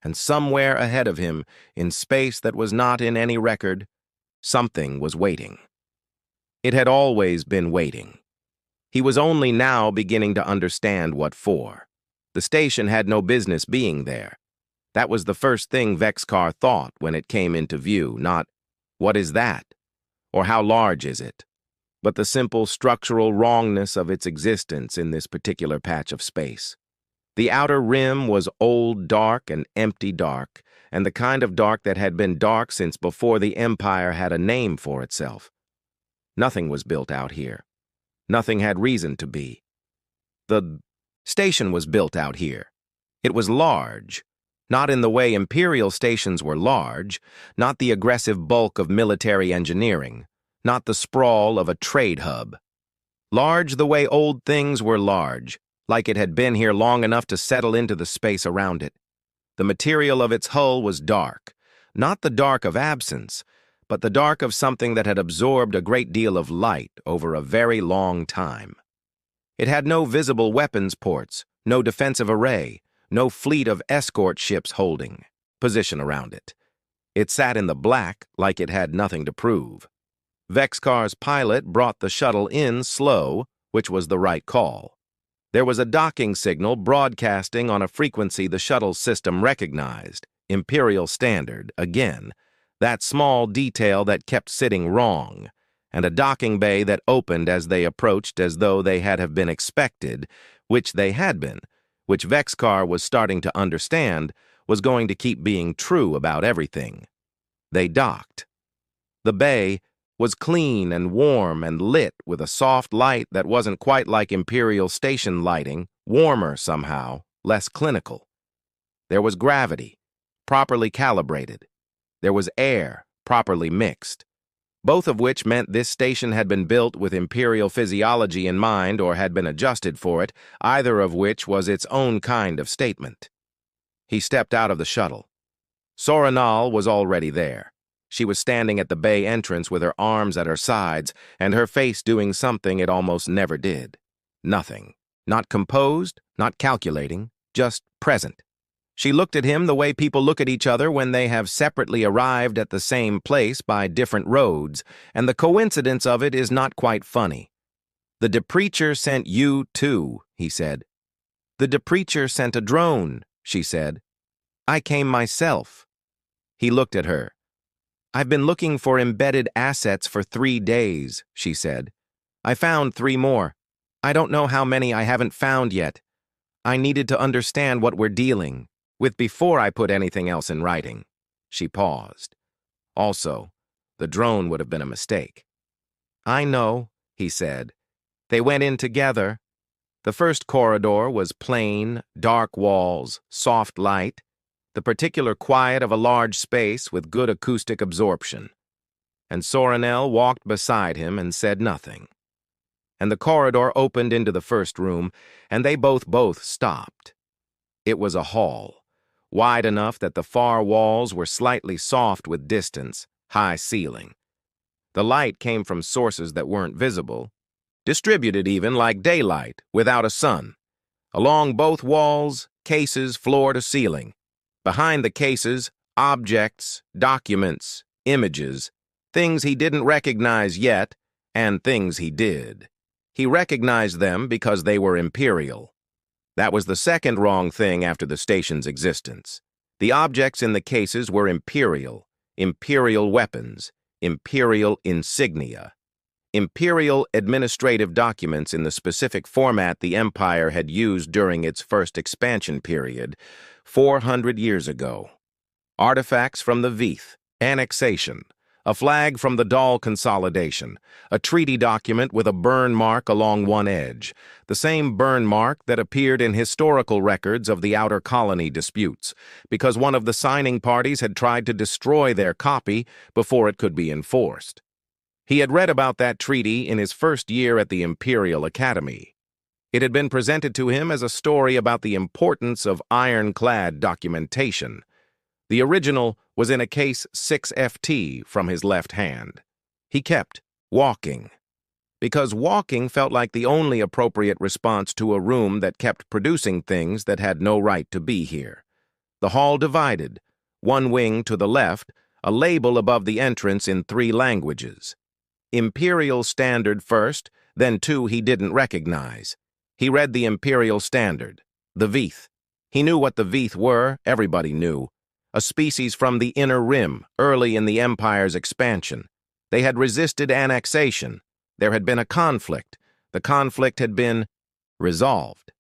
And somewhere ahead of him, in space that was not in any record, something was waiting. It had always been waiting. He was only now beginning to understand what for. The station had no business being there. That was the first thing Vex Card thought when it came into view, not, what is that? Or how large is it? But the simple structural wrongness of its existence in this particular patch of space. The outer rim was old dark and empty dark, and the kind of dark that had been dark since before the Empire had a name for itself. Nothing was built out here. Nothing had reason to be. The station was built out here. It was large, not in the way Imperial stations were large, not the aggressive bulk of military engineering, not the sprawl of a trade hub. Large the way old things were large, like it had been here long enough to settle into the space around it. The material of its hull was dark, not the dark of absence, but the dark of something that had absorbed a great deal of light over a very long time. It had no visible weapons ports, no defensive array, no fleet of escort ships holding position around it. It sat in the black like it had nothing to prove. Vexcar's pilot brought the shuttle in slow, which was the right call. There was a docking signal broadcasting on a frequency the shuttle's system recognized, Imperial Standard, again, that small detail that kept sitting wrong, and a docking bay that opened as they approached as though they had have been expected, which they had been, which Vexcar was starting to understand was going to keep being true about everything. They docked. The bay was clean and warm and lit with a soft light that wasn't quite like Imperial Station lighting, warmer somehow, less clinical. There was gravity, properly calibrated. There was air, properly mixed. Both of which meant this station had been built with Imperial physiology in mind or had been adjusted for it, either of which was its own kind of statement. He stepped out of the shuttle. Soranal was already there. She was standing at the bay entrance with her arms at her sides and her face doing something it almost never did. Nothing. Not composed, not calculating, just present. She looked at him the way people look at each other when they have separately arrived at the same place by different roads, and the coincidence of it is not quite funny. "The Depreacher sent you too," he said. "The Depreacher sent a drone," she said. "I came myself." He looked at her. "I've been looking for embedded assets for 3 days," she said. "I found 3 more. I don't know how many I haven't found yet. I needed to understand what we're dealing with before I put anything else in writing." She paused. Also, the drone would have been a mistake. "I know," he said. They went in together. The first corridor was plain, dark walls, soft light, the particular quiet of a large space with good acoustic absorption. And Soranel walked beside him and said nothing. And the corridor opened into the first room, and they both stopped. It was a hall, wide enough that the far walls were slightly soft with distance, high ceiling. The light came from sources that weren't visible, distributed even like daylight, without a sun. Along both walls, cases floor to ceiling. Behind the cases, objects, documents, images, things he didn't recognize yet, and things he did. He recognized them because they were Imperial. That was the second wrong thing after the station's existence. The objects in the cases were Imperial, Imperial weapons, Imperial insignia. Imperial administrative documents in the specific format the Empire had used during its first expansion period, 400 years ago. Artifacts from the Veeth, annexation, a flag from the Dahl consolidation, a treaty document with a burn mark along one edge, the same burn mark that appeared in historical records of the Outer Colony disputes, because one of the signing parties had tried to destroy their copy before it could be enforced. He had read about that treaty in his first year at the Imperial Academy. It had been presented to him as a story about the importance of ironclad documentation. The original was in a case 6FT from his left hand. He kept walking, because walking felt like the only appropriate response to a room that kept producing things that had no right to be here. The hall divided, one wing to the left, a label above the entrance in 3 languages. Imperial Standard first, then 2 he didn't recognize. He read the Imperial Standard, the Veeth. He knew what the Veeth were, everybody knew. A species from the Inner Rim, early in the Empire's expansion. They had resisted annexation. There had been a conflict. The conflict had been resolved.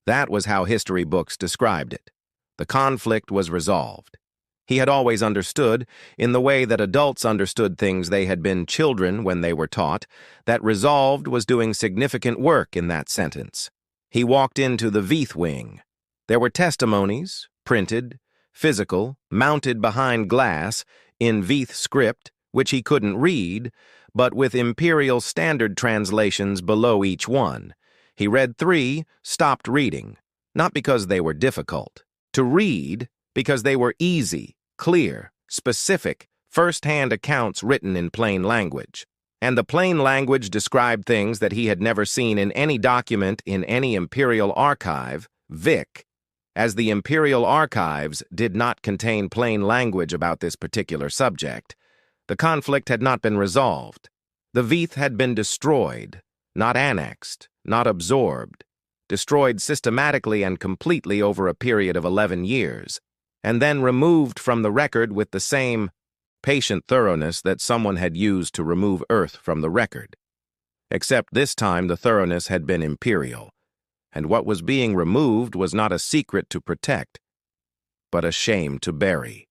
That was how history books described it. The conflict was resolved. He had always understood, in the way that adults understood things they had been children when they were taught, that resolved was doing significant work in that sentence. He walked into the Veeth wing. There were testimonies, printed, physical, mounted behind glass, in Veeth script, which he couldn't read, but with Imperial Standard translations below each one. He read 3, stopped reading, not because they were difficult. To read, because they were easy, clear, specific, first-hand accounts written in plain language. And the plain language described things that he had never seen in any document in any Imperial archive, Vic, as the Imperial archives did not contain plain language about this particular subject. The conflict had not been resolved. The Veith had been destroyed, not annexed, not absorbed, destroyed systematically and completely over a period of 11 years, and then removed from the record with the same patient thoroughness that someone had used to remove Earth from the record. Except this time the thoroughness had been Imperial, and what was being removed was not a secret to protect, but a shame to bury.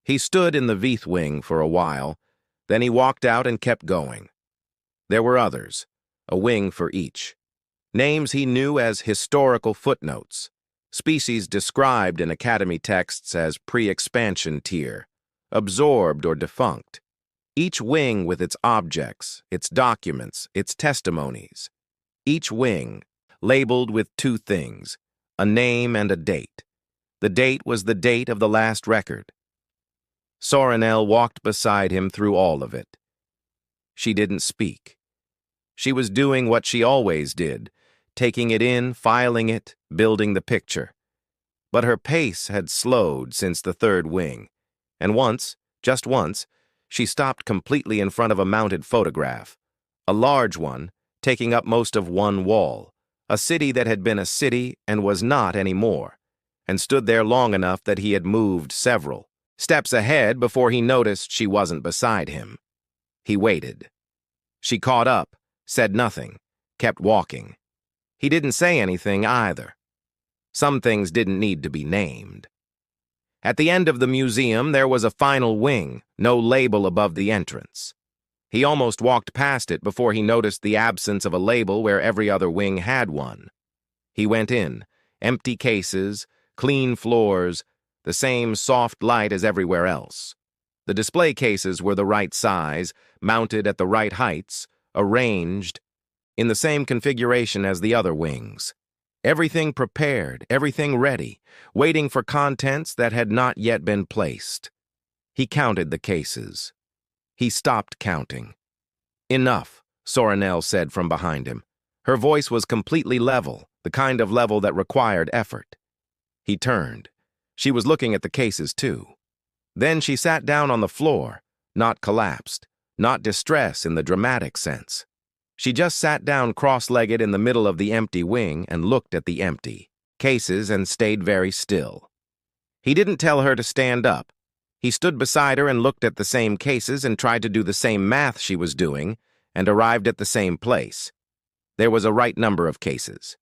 He stood in the Veith wing for a while, then he walked out and kept going. There were others, a wing for each. Names he knew as historical footnotes, species described in Academy texts as pre-expansion tier, absorbed or defunct. Each wing with its objects, its documents, its testimonies. Each wing labeled with two things, a name and a date. The date was the date of the last record. Sorinel walked beside him through all of it. She didn't speak. She was doing what she always did, taking it in, filing it, building the picture. But her pace had slowed since the third wing, and once, just once, she stopped completely in front of a mounted photograph, a large one, taking up most of one wall, a city that had been a city and was not anymore, and stood there long enough that he had moved several steps ahead before he noticed she wasn't beside him. He waited. She caught up, said nothing, kept walking. He didn't say anything either. Some things didn't need to be named. At the end of the museum, there was a final wing, no label above the entrance. He almost walked past it before he noticed the absence of a label where every other wing had one. He went in, empty cases, clean floors, the same soft light as everywhere else. The display cases were the right size, mounted at the right heights, arranged in the same configuration as the other wings. Everything prepared, everything ready, waiting for contents that had not yet been placed. He counted the cases. He stopped counting. "Enough," Sorinel said from behind him. Her voice was completely level, the kind of level that required effort. He turned. She was looking at the cases, too. Then she sat down on the floor, not collapsed, not distress in the dramatic sense. She just sat down cross-legged in the middle of the empty wing and looked at the empty cases and stayed very still. He didn't tell her to stand up. He stood beside her and looked at the same cases and tried to do the same math she was doing and arrived at the same place. There was a right number of cases.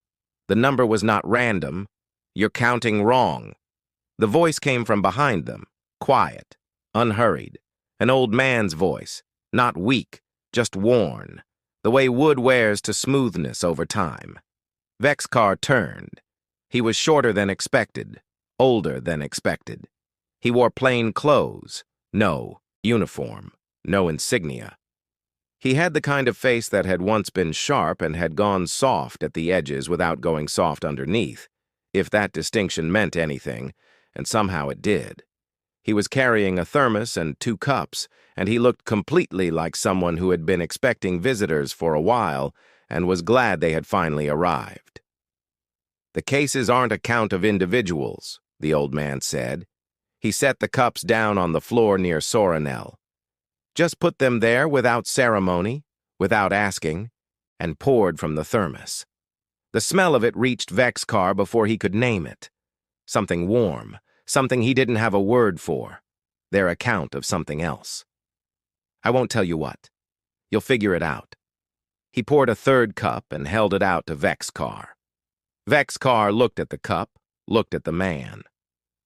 The number was not random. "You're counting wrong." The voice came from behind them, quiet, unhurried, an old man's voice, not weak, just worn, the way wood wears to smoothness over time. Vexcar turned. He was shorter than expected, older than expected. He wore plain clothes, no uniform, no insignia. He had the kind of face that had once been sharp and had gone soft at the edges without going soft underneath, if that distinction meant anything, and somehow it did. He was carrying a thermos and 2 cups, and he looked completely like someone who had been expecting visitors for a while and was glad they had finally arrived. "The cases aren't a count of individuals," the old man said. He set the cups down on the floor near Sorinel. "Just put them there without ceremony, without asking, and poured from the thermos." The smell of it reached Vexcar before he could name it. Something warm, something he didn't have a word for. Their account of something else. "I won't tell you what. You'll figure it out." He poured a 3rd cup and held it out to Vexcar. Vexcar looked at the cup, looked at the man.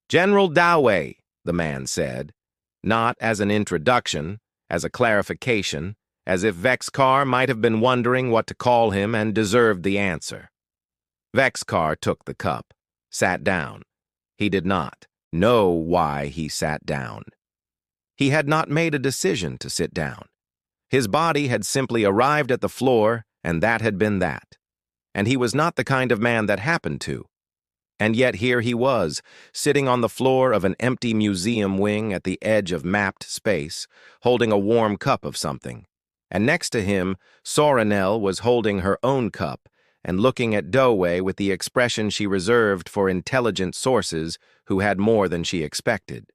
"General Dowey," the man said, not as an introduction, as a clarification, as if Vexcar might have been wondering what to call him and deserved the answer. Vexcar took the cup, sat down. He did not know why he sat down. He had not made a decision to sit down. His body had simply arrived at the floor, and that had been that. And he was not the kind of man that happened to. And yet here he was, sitting on the floor of an empty museum wing at the edge of mapped space, holding a warm cup of something. and next to him, Soranel was holding her own cup and looking at Doway with the expression she reserved for intelligent sources who had more than she expected.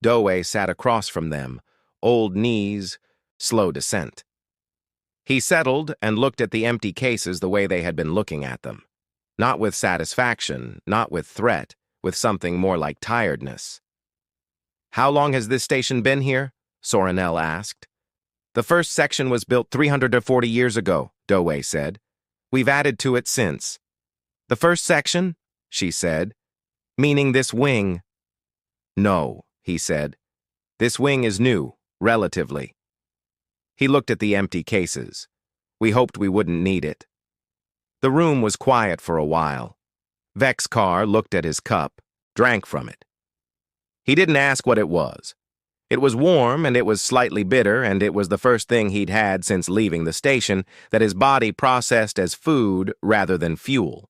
Doway sat across from them, old knees, slow descent. He settled and looked at the empty cases the way they had been looking at them. Not with satisfaction, not with threat, with something more like tiredness. "How long has this station been here?" Soranel asked. "The first section was built 340 years ago," Doway said. "We've added to it since." "The first section?" she said. "Meaning this wing?" "No," he said. "This wing is new, relatively." He looked at the empty cases. "We hoped we wouldn't need it." The room was quiet for a while. Vexcar looked at his cup, drank from it. He didn't ask what it was. It was warm, and it was slightly bitter, and it was the first thing he'd had since leaving the station that his body processed as food rather than fuel.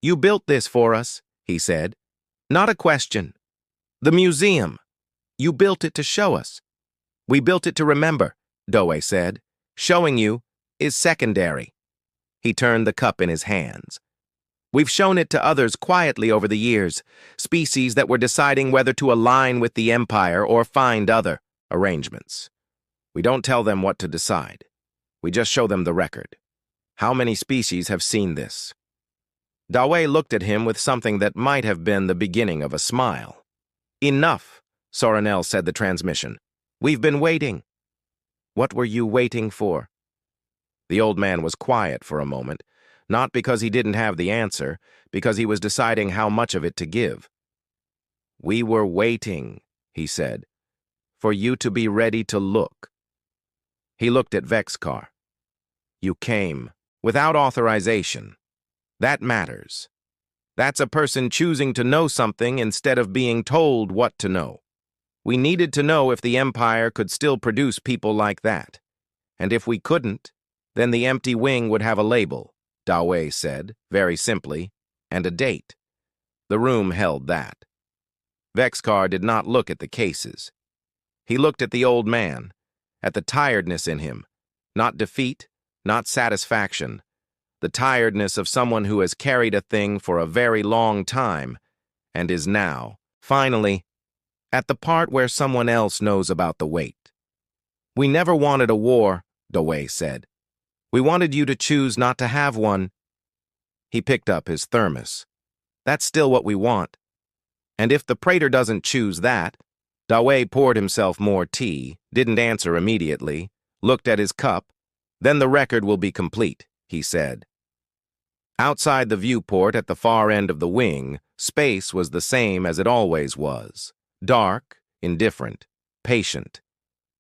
"You built this for us," he said. "Not a question. The museum. You built it to show us." "We built it to remember," Doway said. "Showing you is secondary." He turned the cup in his hands. "We've shown it to others quietly over the years, species that were deciding whether to align with the Empire or find other arrangements. We don't tell them what to decide. We just show them the record. How many species have seen this?" Doway looked at him with something that might have been the beginning of a smile. "Enough," Soranel said the transmission. "We've been waiting." "What were you waiting for?" The old man was quiet for a moment, not because he didn't have the answer, because he was deciding how much of it to give. "We were waiting," he said, "for you to be ready to look." He looked at Vexcar. "You came, without authorization. That matters. That's a person choosing to know something instead of being told what to know. We needed to know if the Empire could still produce people like that. And if we couldn't, then the empty wing would have a label," Doway said, very simply, "and a date." The room held that. Vexcar did not look at the cases. He looked at the old man, at the tiredness in him, not defeat, not satisfaction, the tiredness of someone who has carried a thing for a very long time and is now, finally, at the part where someone else knows about the weight. "We never wanted a war," Doway said. "We wanted you to choose not to have one." He picked up his thermos. "That's still what we want. And if the praetor doesn't choose that," Doway poured himself more tea, didn't answer immediately, looked at his cup, "then the record will be complete," he said. Outside the viewport at the far end of the wing, space was the same as it always was. Dark, indifferent, patient.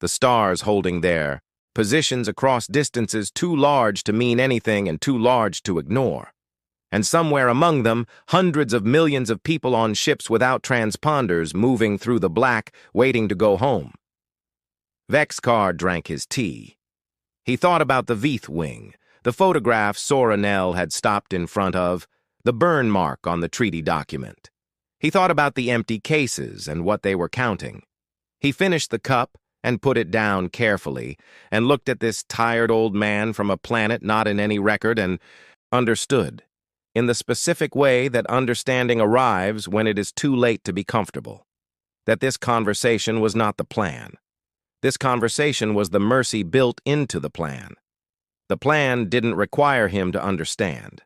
The stars holding their positions across distances too large to mean anything and too large to ignore. And somewhere among them, hundreds of millions of people on ships without transponders moving through the black, waiting to go home. Vexcar drank his tea. He thought about the Veith wing, the photograph Soranel had stopped in front of, the burn mark on the treaty document. He thought about the empty cases and what they were counting. He finished the cup and put it down carefully, and looked at this tired old man from a planet not in any record and understood, in the specific way that understanding arrives when it is too late to be comfortable, that this conversation was not the plan. This conversation was the mercy built into the plan. The plan didn't require him to understand.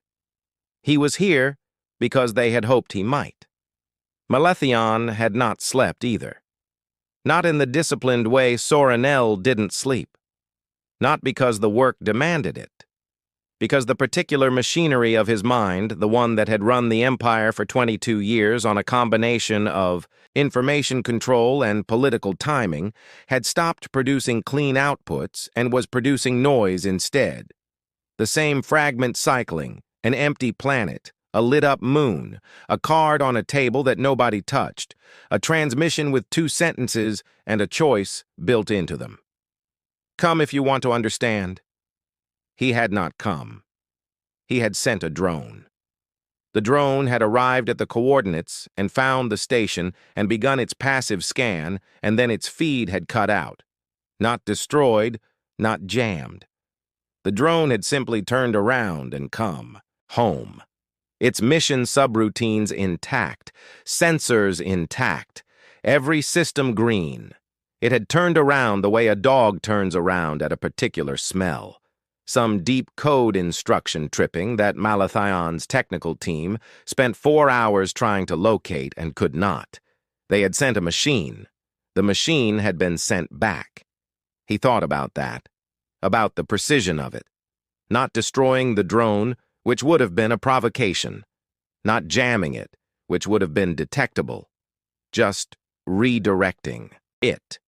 He was here because they had hoped he might. Malethion had not slept either. Not in the disciplined way Soranel didn't sleep. Not because the work demanded it. Because the particular machinery of his mind, the one that had run the Empire for 22 years on a combination of information control and political timing, had stopped producing clean outputs and was producing noise instead. The same fragment cycling, an empty planet, a lit-up moon, a card on a table that nobody touched, a transmission with 2 sentences and a choice built into them. "Come if you want to understand." He had not come. He had sent a drone. The drone had arrived at the coordinates and found the station and begun its passive scan, and then its feed had cut out. Not destroyed, not jammed. The drone had simply turned around and come home. Its mission subroutines intact, sensors intact, every system green. It had turned around the way a dog turns around at a particular smell. Some deep code instruction tripping that Malathion's technical team spent 4 hours trying to locate and could not. They had sent a machine. The machine had been sent back. He thought about that, about the precision of it. Not destroying the drone, which would have been a provocation. Not jamming it, which would have been detectable. Just redirecting it.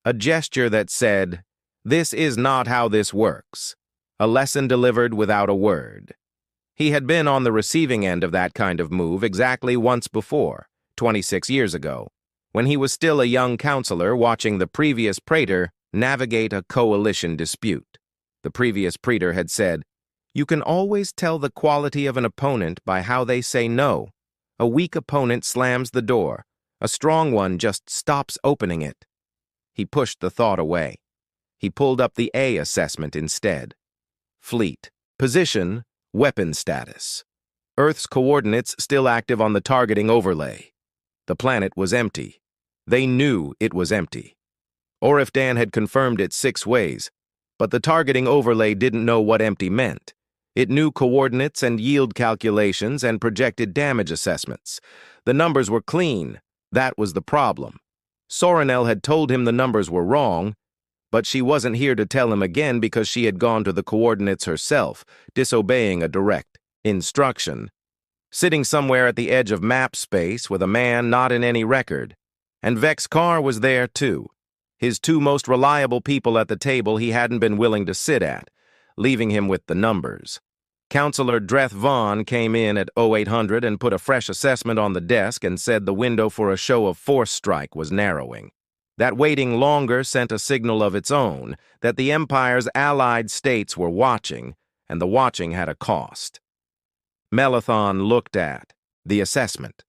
A gesture that said, "This is not how this works." A lesson delivered without a word. He had been on the receiving end of that kind of move exactly once before, 26 years ago, when he was still a young counselor watching the previous praetor navigate a coalition dispute. The previous praetor had said, "You can always tell the quality of an opponent by how they say no. A weak opponent slams the door. A strong one just stops opening it." He pushed the thought away. He pulled up the A assessment instead. Fleet. Position, weapon status. Earth's coordinates still active on the targeting overlay. The planet was empty. They knew it was empty. Orifdan had confirmed it 6 ways, but the targeting overlay didn't know what empty meant. It knew coordinates and yield calculations and projected damage assessments. The numbers were clean. That was the problem. Sorinel had told him the numbers were wrong, but she wasn't here to tell him again because she had gone to the coordinates herself, disobeying a direct instruction. Sitting somewhere at the edge of map space with a man not in any record. And Vex Carr was there too. His 2 most reliable people at the table he hadn't been willing to sit at, leaving him with the numbers. Counselor Dreth Vaughn came in at 0800 and put a fresh assessment on the desk and said the window for a show of force strike was narrowing. That waiting longer sent a signal of its own, that the Empire's allied states were watching, and the watching had a cost. Melathon looked at the assessment.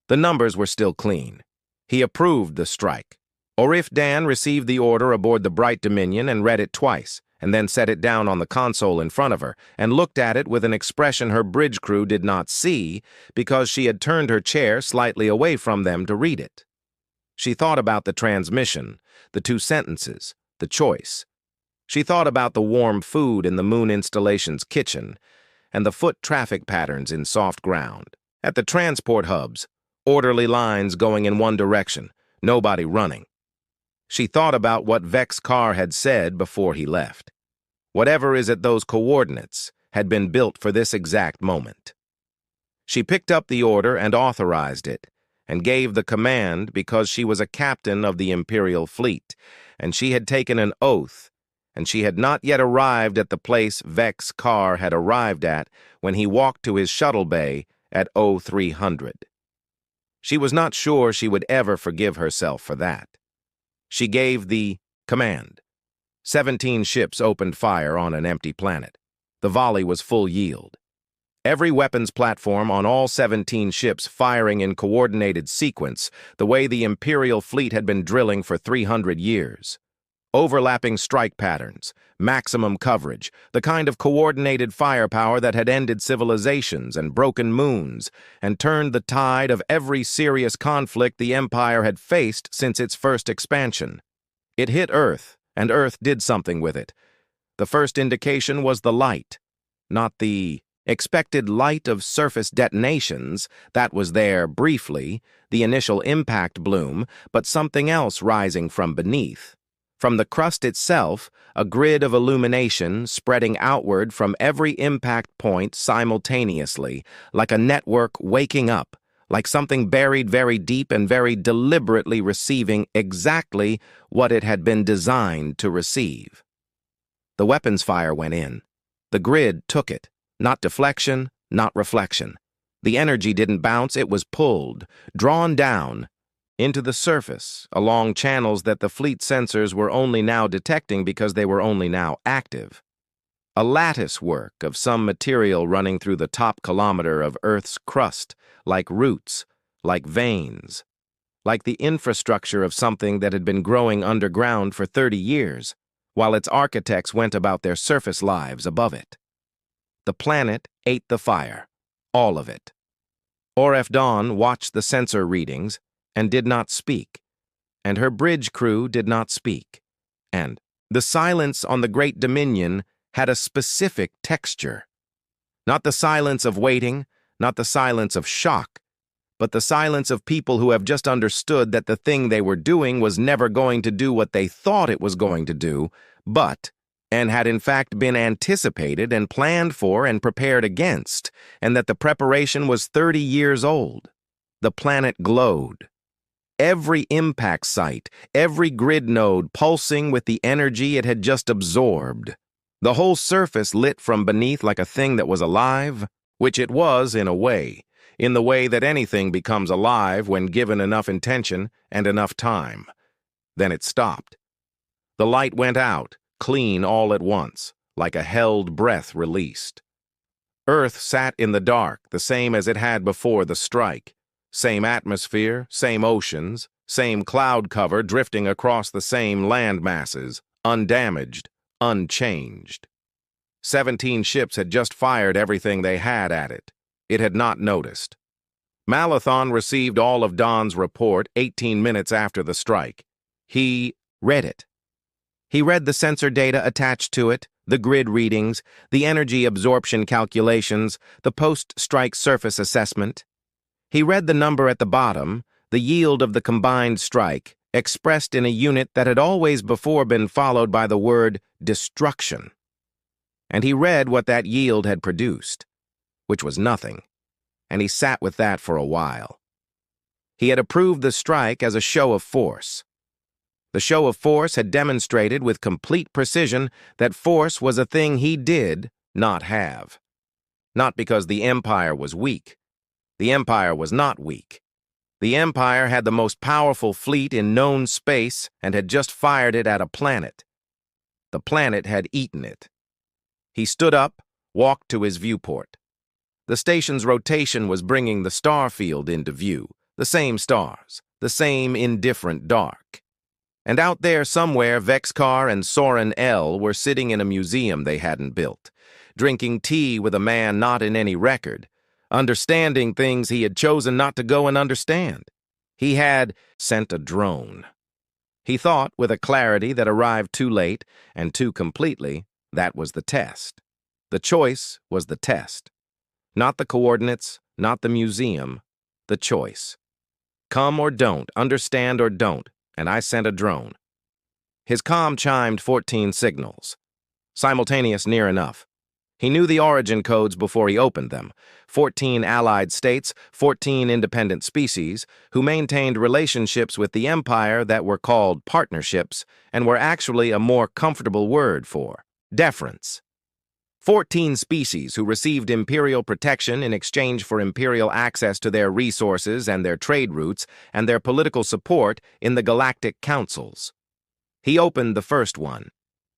The numbers were still clean. He approved the strike. Orifdan received the order aboard the Bright Dominion and read it twice, and then set it down on the console in front of her, and looked at it with an expression her bridge crew did not see because she had turned her chair slightly away from them to read it. She thought about the transmission, the 2 sentences, the choice. She thought about the warm food in the Moon Installation's kitchen, and the foot traffic patterns in soft ground. At the transport hubs, orderly lines going in one direction, nobody running. She thought about what Vex Carr had said before he left. Whatever is at those coordinates had been built for this exact moment. She picked up the order and authorized it, and gave the command because she was a captain of the Imperial fleet, and she had taken an oath, and she had not yet arrived at the place Vex Carr had arrived at when he walked to his shuttle bay at 0300. She was not sure she would ever forgive herself for that. She gave the command. 17 ships opened fire on an empty planet. The volley was full yield. Every weapons platform on all 17 ships firing in coordinated sequence, the way the Imperial fleet had been drilling for 300 years. Overlapping strike patterns, maximum coverage, the kind of coordinated firepower that had ended civilizations and broken moons, and turned the tide of every serious conflict the Empire had faced since its first expansion. It hit Earth, and Earth did something with it. The first indication was the light, not the expected light of surface detonations, that was there briefly, the initial impact bloom, but something else rising from beneath. From the crust itself, a grid of illumination spreading outward from every impact point simultaneously, like a network waking up, like something buried very deep and very deliberately receiving exactly what it had been designed to receive. The weapons fire went in. The grid took it. Not deflection, not reflection. The energy didn't bounce, it was pulled, drawn down, into the surface, along channels that the fleet sensors were only now detecting because they were only now active. A lattice work of some material running through the top kilometer of Earth's crust, like roots, like veins, like the infrastructure of something that had been growing underground for 30 years. while its architects went about their surface lives above it. The planet ate the fire, all of it. Orf Dawn watched the sensor readings and did not speak, and her bridge crew did not speak, and the silence on the Great Dominion had a specific texture. Not the silence of waiting, not the silence of shock, but the silence of people who have just understood that the thing they were doing was never going to do what they thought it was going to do, and had in fact been anticipated and planned for and prepared against, and that the preparation was 30 years old. The planet glowed. Every impact site, every grid node pulsing with the energy it had just absorbed. The whole surface lit from beneath like a thing that was alive, which it was in a way, in the way that anything becomes alive when given enough intention and enough time. Then it stopped. The light went out, clean all at once, like a held breath released. Earth sat in the dark, the same as it had before the strike. Same atmosphere, same oceans, same cloud cover drifting across the same land masses, undamaged, unchanged. 17 ships had just fired everything they had at it. It had not noticed. Malathon received all of Dawn's report 18 minutes after the strike. He read it. He read the sensor data attached to it, the grid readings, the energy absorption calculations, the post-strike surface assessment. He read the number at the bottom, the yield of the combined strike, expressed in a unit that had always before been followed by the word destruction. And he read what that yield had produced, which was nothing, and he sat with that for a while. He had approved the strike as a show of force. The show of force had demonstrated with complete precision that force was a thing he did not have. Not because the Empire was weak. The Empire was not weak. The Empire had the most powerful fleet in known space and had just fired it at a planet. The planet had eaten it. He stood up, walked to his viewport. The station's rotation was bringing the star field into view, the same stars, the same indifferent dark. And out there somewhere, Vexcar and Soren L. were sitting in a museum they hadn't built, drinking tea with a man not in any record, understanding things he had chosen not to go and understand. He had sent a drone. He thought, with a clarity that arrived too late and too completely, that was the test. The choice was the test. Not the coordinates, not the museum, the choice. Come or don't, understand or don't, and I sent a drone. His comm chimed 14 signals. Simultaneous near enough. He knew the origin codes before he opened them. 14 allied states, 14 independent species, who maintained relationships with the Empire that were called partnerships and were actually a more comfortable word for deference. 14 species who received imperial protection in exchange for imperial access to their resources and their trade routes and their political support in the Galactic councils. He opened the first one.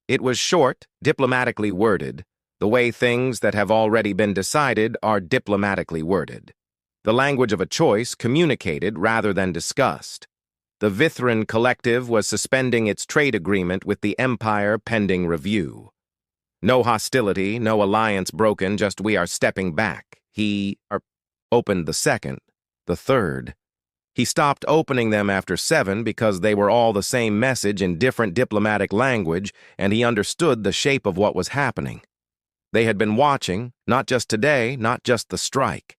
It was short, diplomatically worded, the way things that have already been decided are diplomatically worded. The language of a choice communicated rather than discussed. The Vithran Collective was suspending its trade agreement with the Empire pending review. No hostility, no alliance broken, just we are stepping back. He opened the second, the third. He stopped opening them after 7 because they were all the same message in different diplomatic language, and he understood the shape of what was happening. They had been watching, not just today, not just the strike.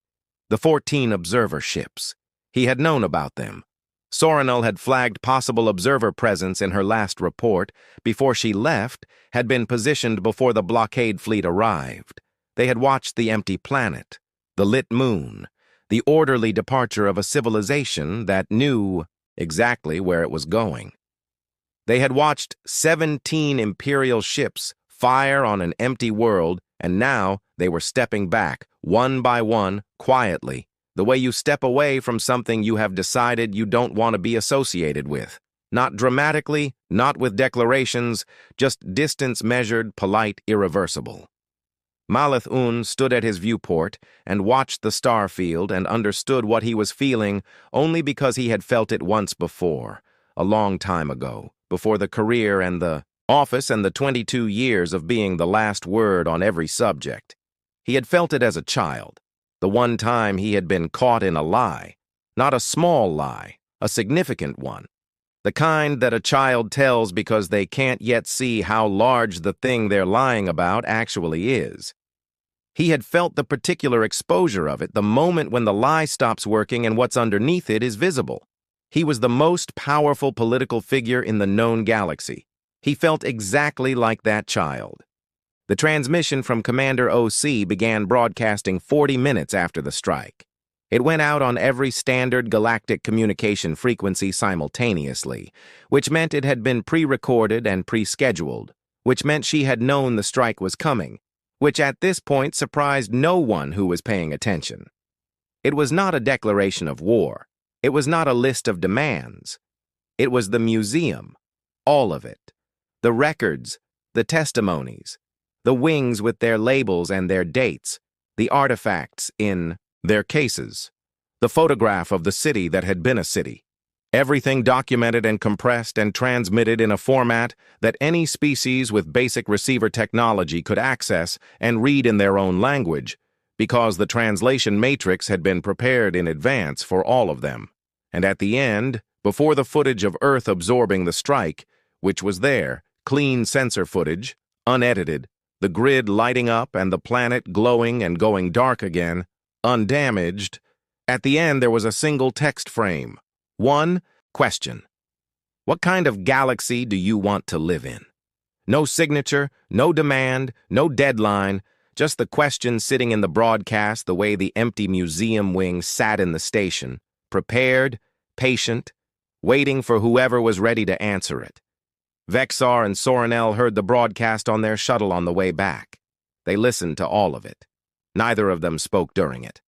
The 14 observer ships. He had known about them. Sorenel had flagged possible observer presence in her last report. Before she left, had been positioned before the blockade fleet arrived. They had watched the empty planet, the lit moon, the orderly departure of a civilization that knew exactly where it was going. They had watched 17 Imperial ships fire on an empty world, and now they were stepping back, one by one, quietly, the way you step away from something you have decided you don't want to be associated with. Not dramatically, not with declarations, just distance measured, polite, irreversible. Maleth-Un stood at his viewport and watched the star field and understood what he was feeling only because he had felt it once before, a long time ago, before the career and the office and the 22 years of being the last word on every subject. He had felt it as a child, the one time he had been caught in a lie, not a small lie, a significant one, the kind that a child tells because they can't yet see how large the thing they're lying about actually is. He had felt the particular exposure of it the moment when the lie stops working and what's underneath it is visible. He was the most powerful political figure in the known galaxy. He felt exactly like that child. The transmission from Commander OC began broadcasting 40 minutes after the strike. It went out on every standard galactic communication frequency simultaneously, which meant it had been pre-recorded and pre-scheduled, which meant she had known the strike was coming, which at this point surprised no one who was paying attention. It was not a declaration of war. It was not a list of demands. It was the museum, all of it. The records, the testimonies, the wings with their labels and their dates, the artifacts in their cases, the photograph of the city that had been a city. Everything documented and compressed and transmitted in a format that any species with basic receiver technology could access and read in their own language, because the translation matrix had been prepared in advance for all of them. And at the end, before the footage of Earth absorbing the strike, which was there, clean sensor footage, unedited, the grid lighting up and the planet glowing and going dark again, undamaged, at the end there was a single text frame. One question. What kind of galaxy do you want to live in? No signature, no demand, no deadline, just the question sitting in the broadcast the way the empty museum wing sat in the station, prepared, patient, waiting for whoever was ready to answer it. Vexar and Soranel heard the broadcast on their shuttle on the way back. They listened to all of it. Neither of them spoke during it.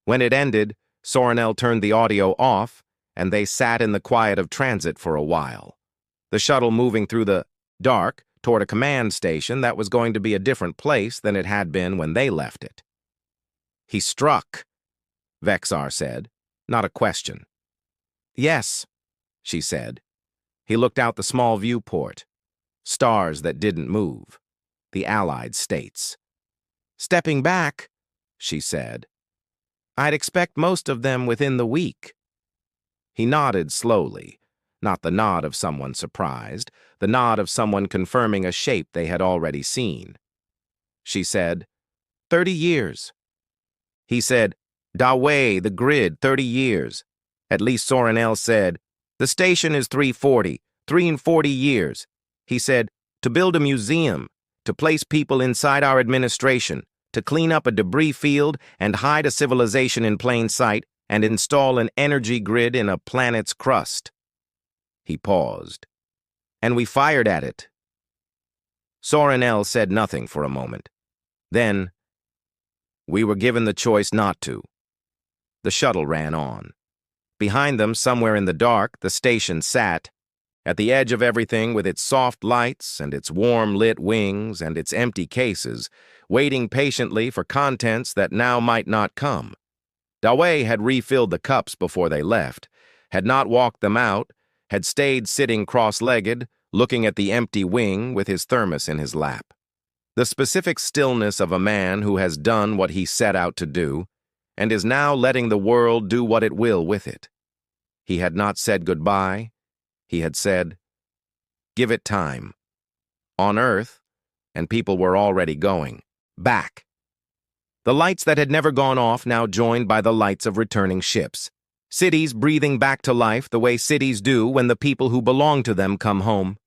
When it ended, Soranel turned the audio off, and they sat in the quiet of transit for a while. The shuttle moving through the dark toward a command station that was going to be a different place than it had been when they left it. He struck, Vexar said, not a question. Yes, she said. He looked out the small viewport. Stars that didn't move. The Allied states. Stepping back, she said. I'd expect most of them within the week. He nodded slowly, not the nod of someone surprised, the nod of someone confirming a shape they had already seen. She said, 30 years. He said, Dawei, the grid, 30 years. At least Soranel said, the station is 340, 3 and 40 years. He said, to build a museum, to place people inside our administration, to clean up a debris field and hide a civilization in plain sight and install an energy grid in a planet's crust. He paused. And we fired at it. Soranel said nothing for a moment. Then, we were given the choice not to. The shuttle ran on. Behind them, somewhere in the dark, the station sat, at the edge of everything with its soft lights and its warm-lit wings and its empty cases, waiting patiently for contents that now might not come. Dawei had refilled the cups before they left, had not walked them out, had stayed sitting cross-legged, looking at the empty wing with his thermos in his lap. The specific stillness of a man who has done what he set out to do, and is now letting the world do what it will with it. He had not said goodbye. He had said, give it time. On Earth, and people were already going, back. The lights that had never gone off now joined by the lights of returning ships. Cities breathing back to life the way cities do when the people who belong to them come home.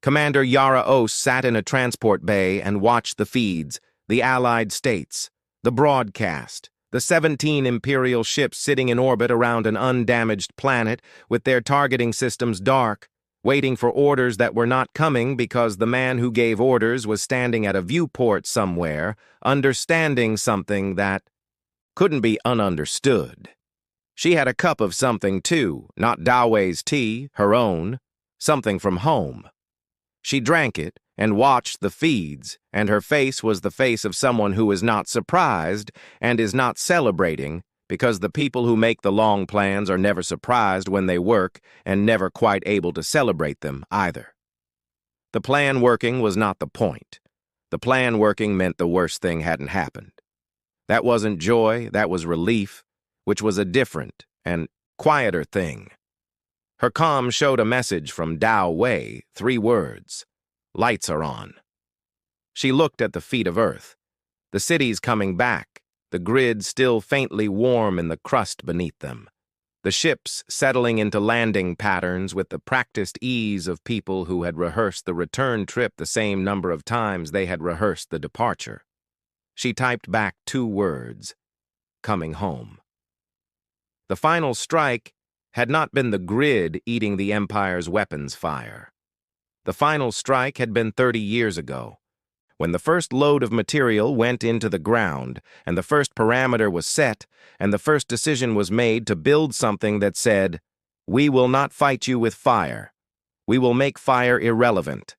Commander Yara Os sat in a transport bay and watched the feeds, the Allied states, the broadcast, the 17 Imperial ships sitting in orbit around an undamaged planet with their targeting systems dark, waiting for orders that were not coming because the man who gave orders was standing at a viewport somewhere, understanding something that couldn't be ununderstood. She had a cup of something too, not Dawei's tea, her own, something from home. She drank it and watched the feeds, and her face was the face of someone who is not surprised and is not celebrating, because the people who make the long plans are never surprised when they work and never quite able to celebrate them either. The plan working was not the point. The plan working meant the worst thing hadn't happened. That wasn't joy, that was relief, which was a different and quieter thing. Her comm showed a message from Dao Wei, 3 words. Lights are on. She looked at the feet of Earth. The city's coming back, the grid still faintly warm in the crust beneath them. The ships settling into landing patterns with the practiced ease of people who had rehearsed the return trip the same number of times they had rehearsed the departure. She typed back 2 words, coming home. The final strike had not been the grid eating the Empire's weapons fire. The final strike had been 30 years ago, when the first load of material went into the ground, and the first parameter was set, and the first decision was made to build something that said, "We will not fight you with fire. We will make fire irrelevant."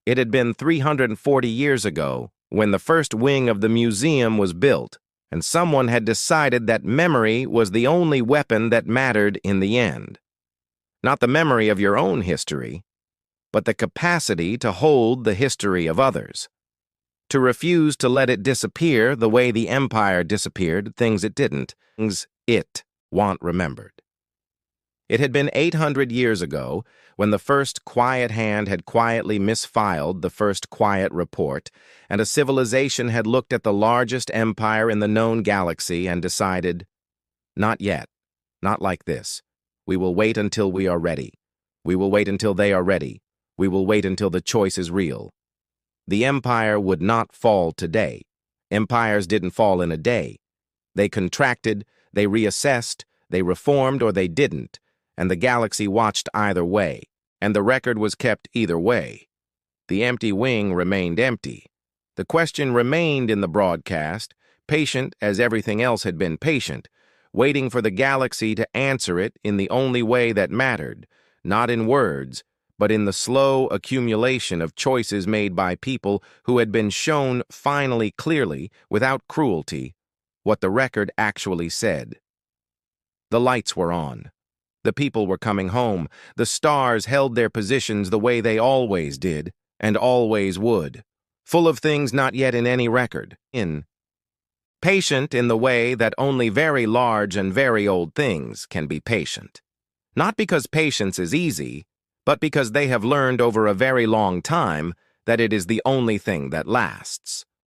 It had been 340 years ago when the first wing of the museum was built, and someone had decided that memory was the only weapon that mattered in the end. Not the memory of your own history, but the capacity to hold the history of others. To refuse to let it disappear the way the Empire disappeared things it didn't, things it want remembered. It had been 800 years ago when the first quiet hand had quietly misfiled the first quiet report, and a civilization had looked at the largest empire in the known galaxy and decided, "Not yet, not like this. We will wait until we are ready. We will wait until they are ready. We will wait until the choice is real." The empire would not fall today. Empires didn't fall in a day. They contracted, they reassessed, they reformed, or they didn't, and the galaxy watched either way, and the record was kept either way. The empty wing remained empty. The question remained in the broadcast, patient as everything else had been patient, waiting for the galaxy to answer it in the only way that mattered, not in words, but in the slow accumulation of choices made by people who had been shown finally clearly, without cruelty, what the record actually said. The lights were on. The people were coming home. The stars held their positions the way they always did, and always would, full of things not yet in any record, patient in the way that only very large and very old things can be patient. Not because patience is easy, but because they have learned over a very long time that it is the only thing that lasts.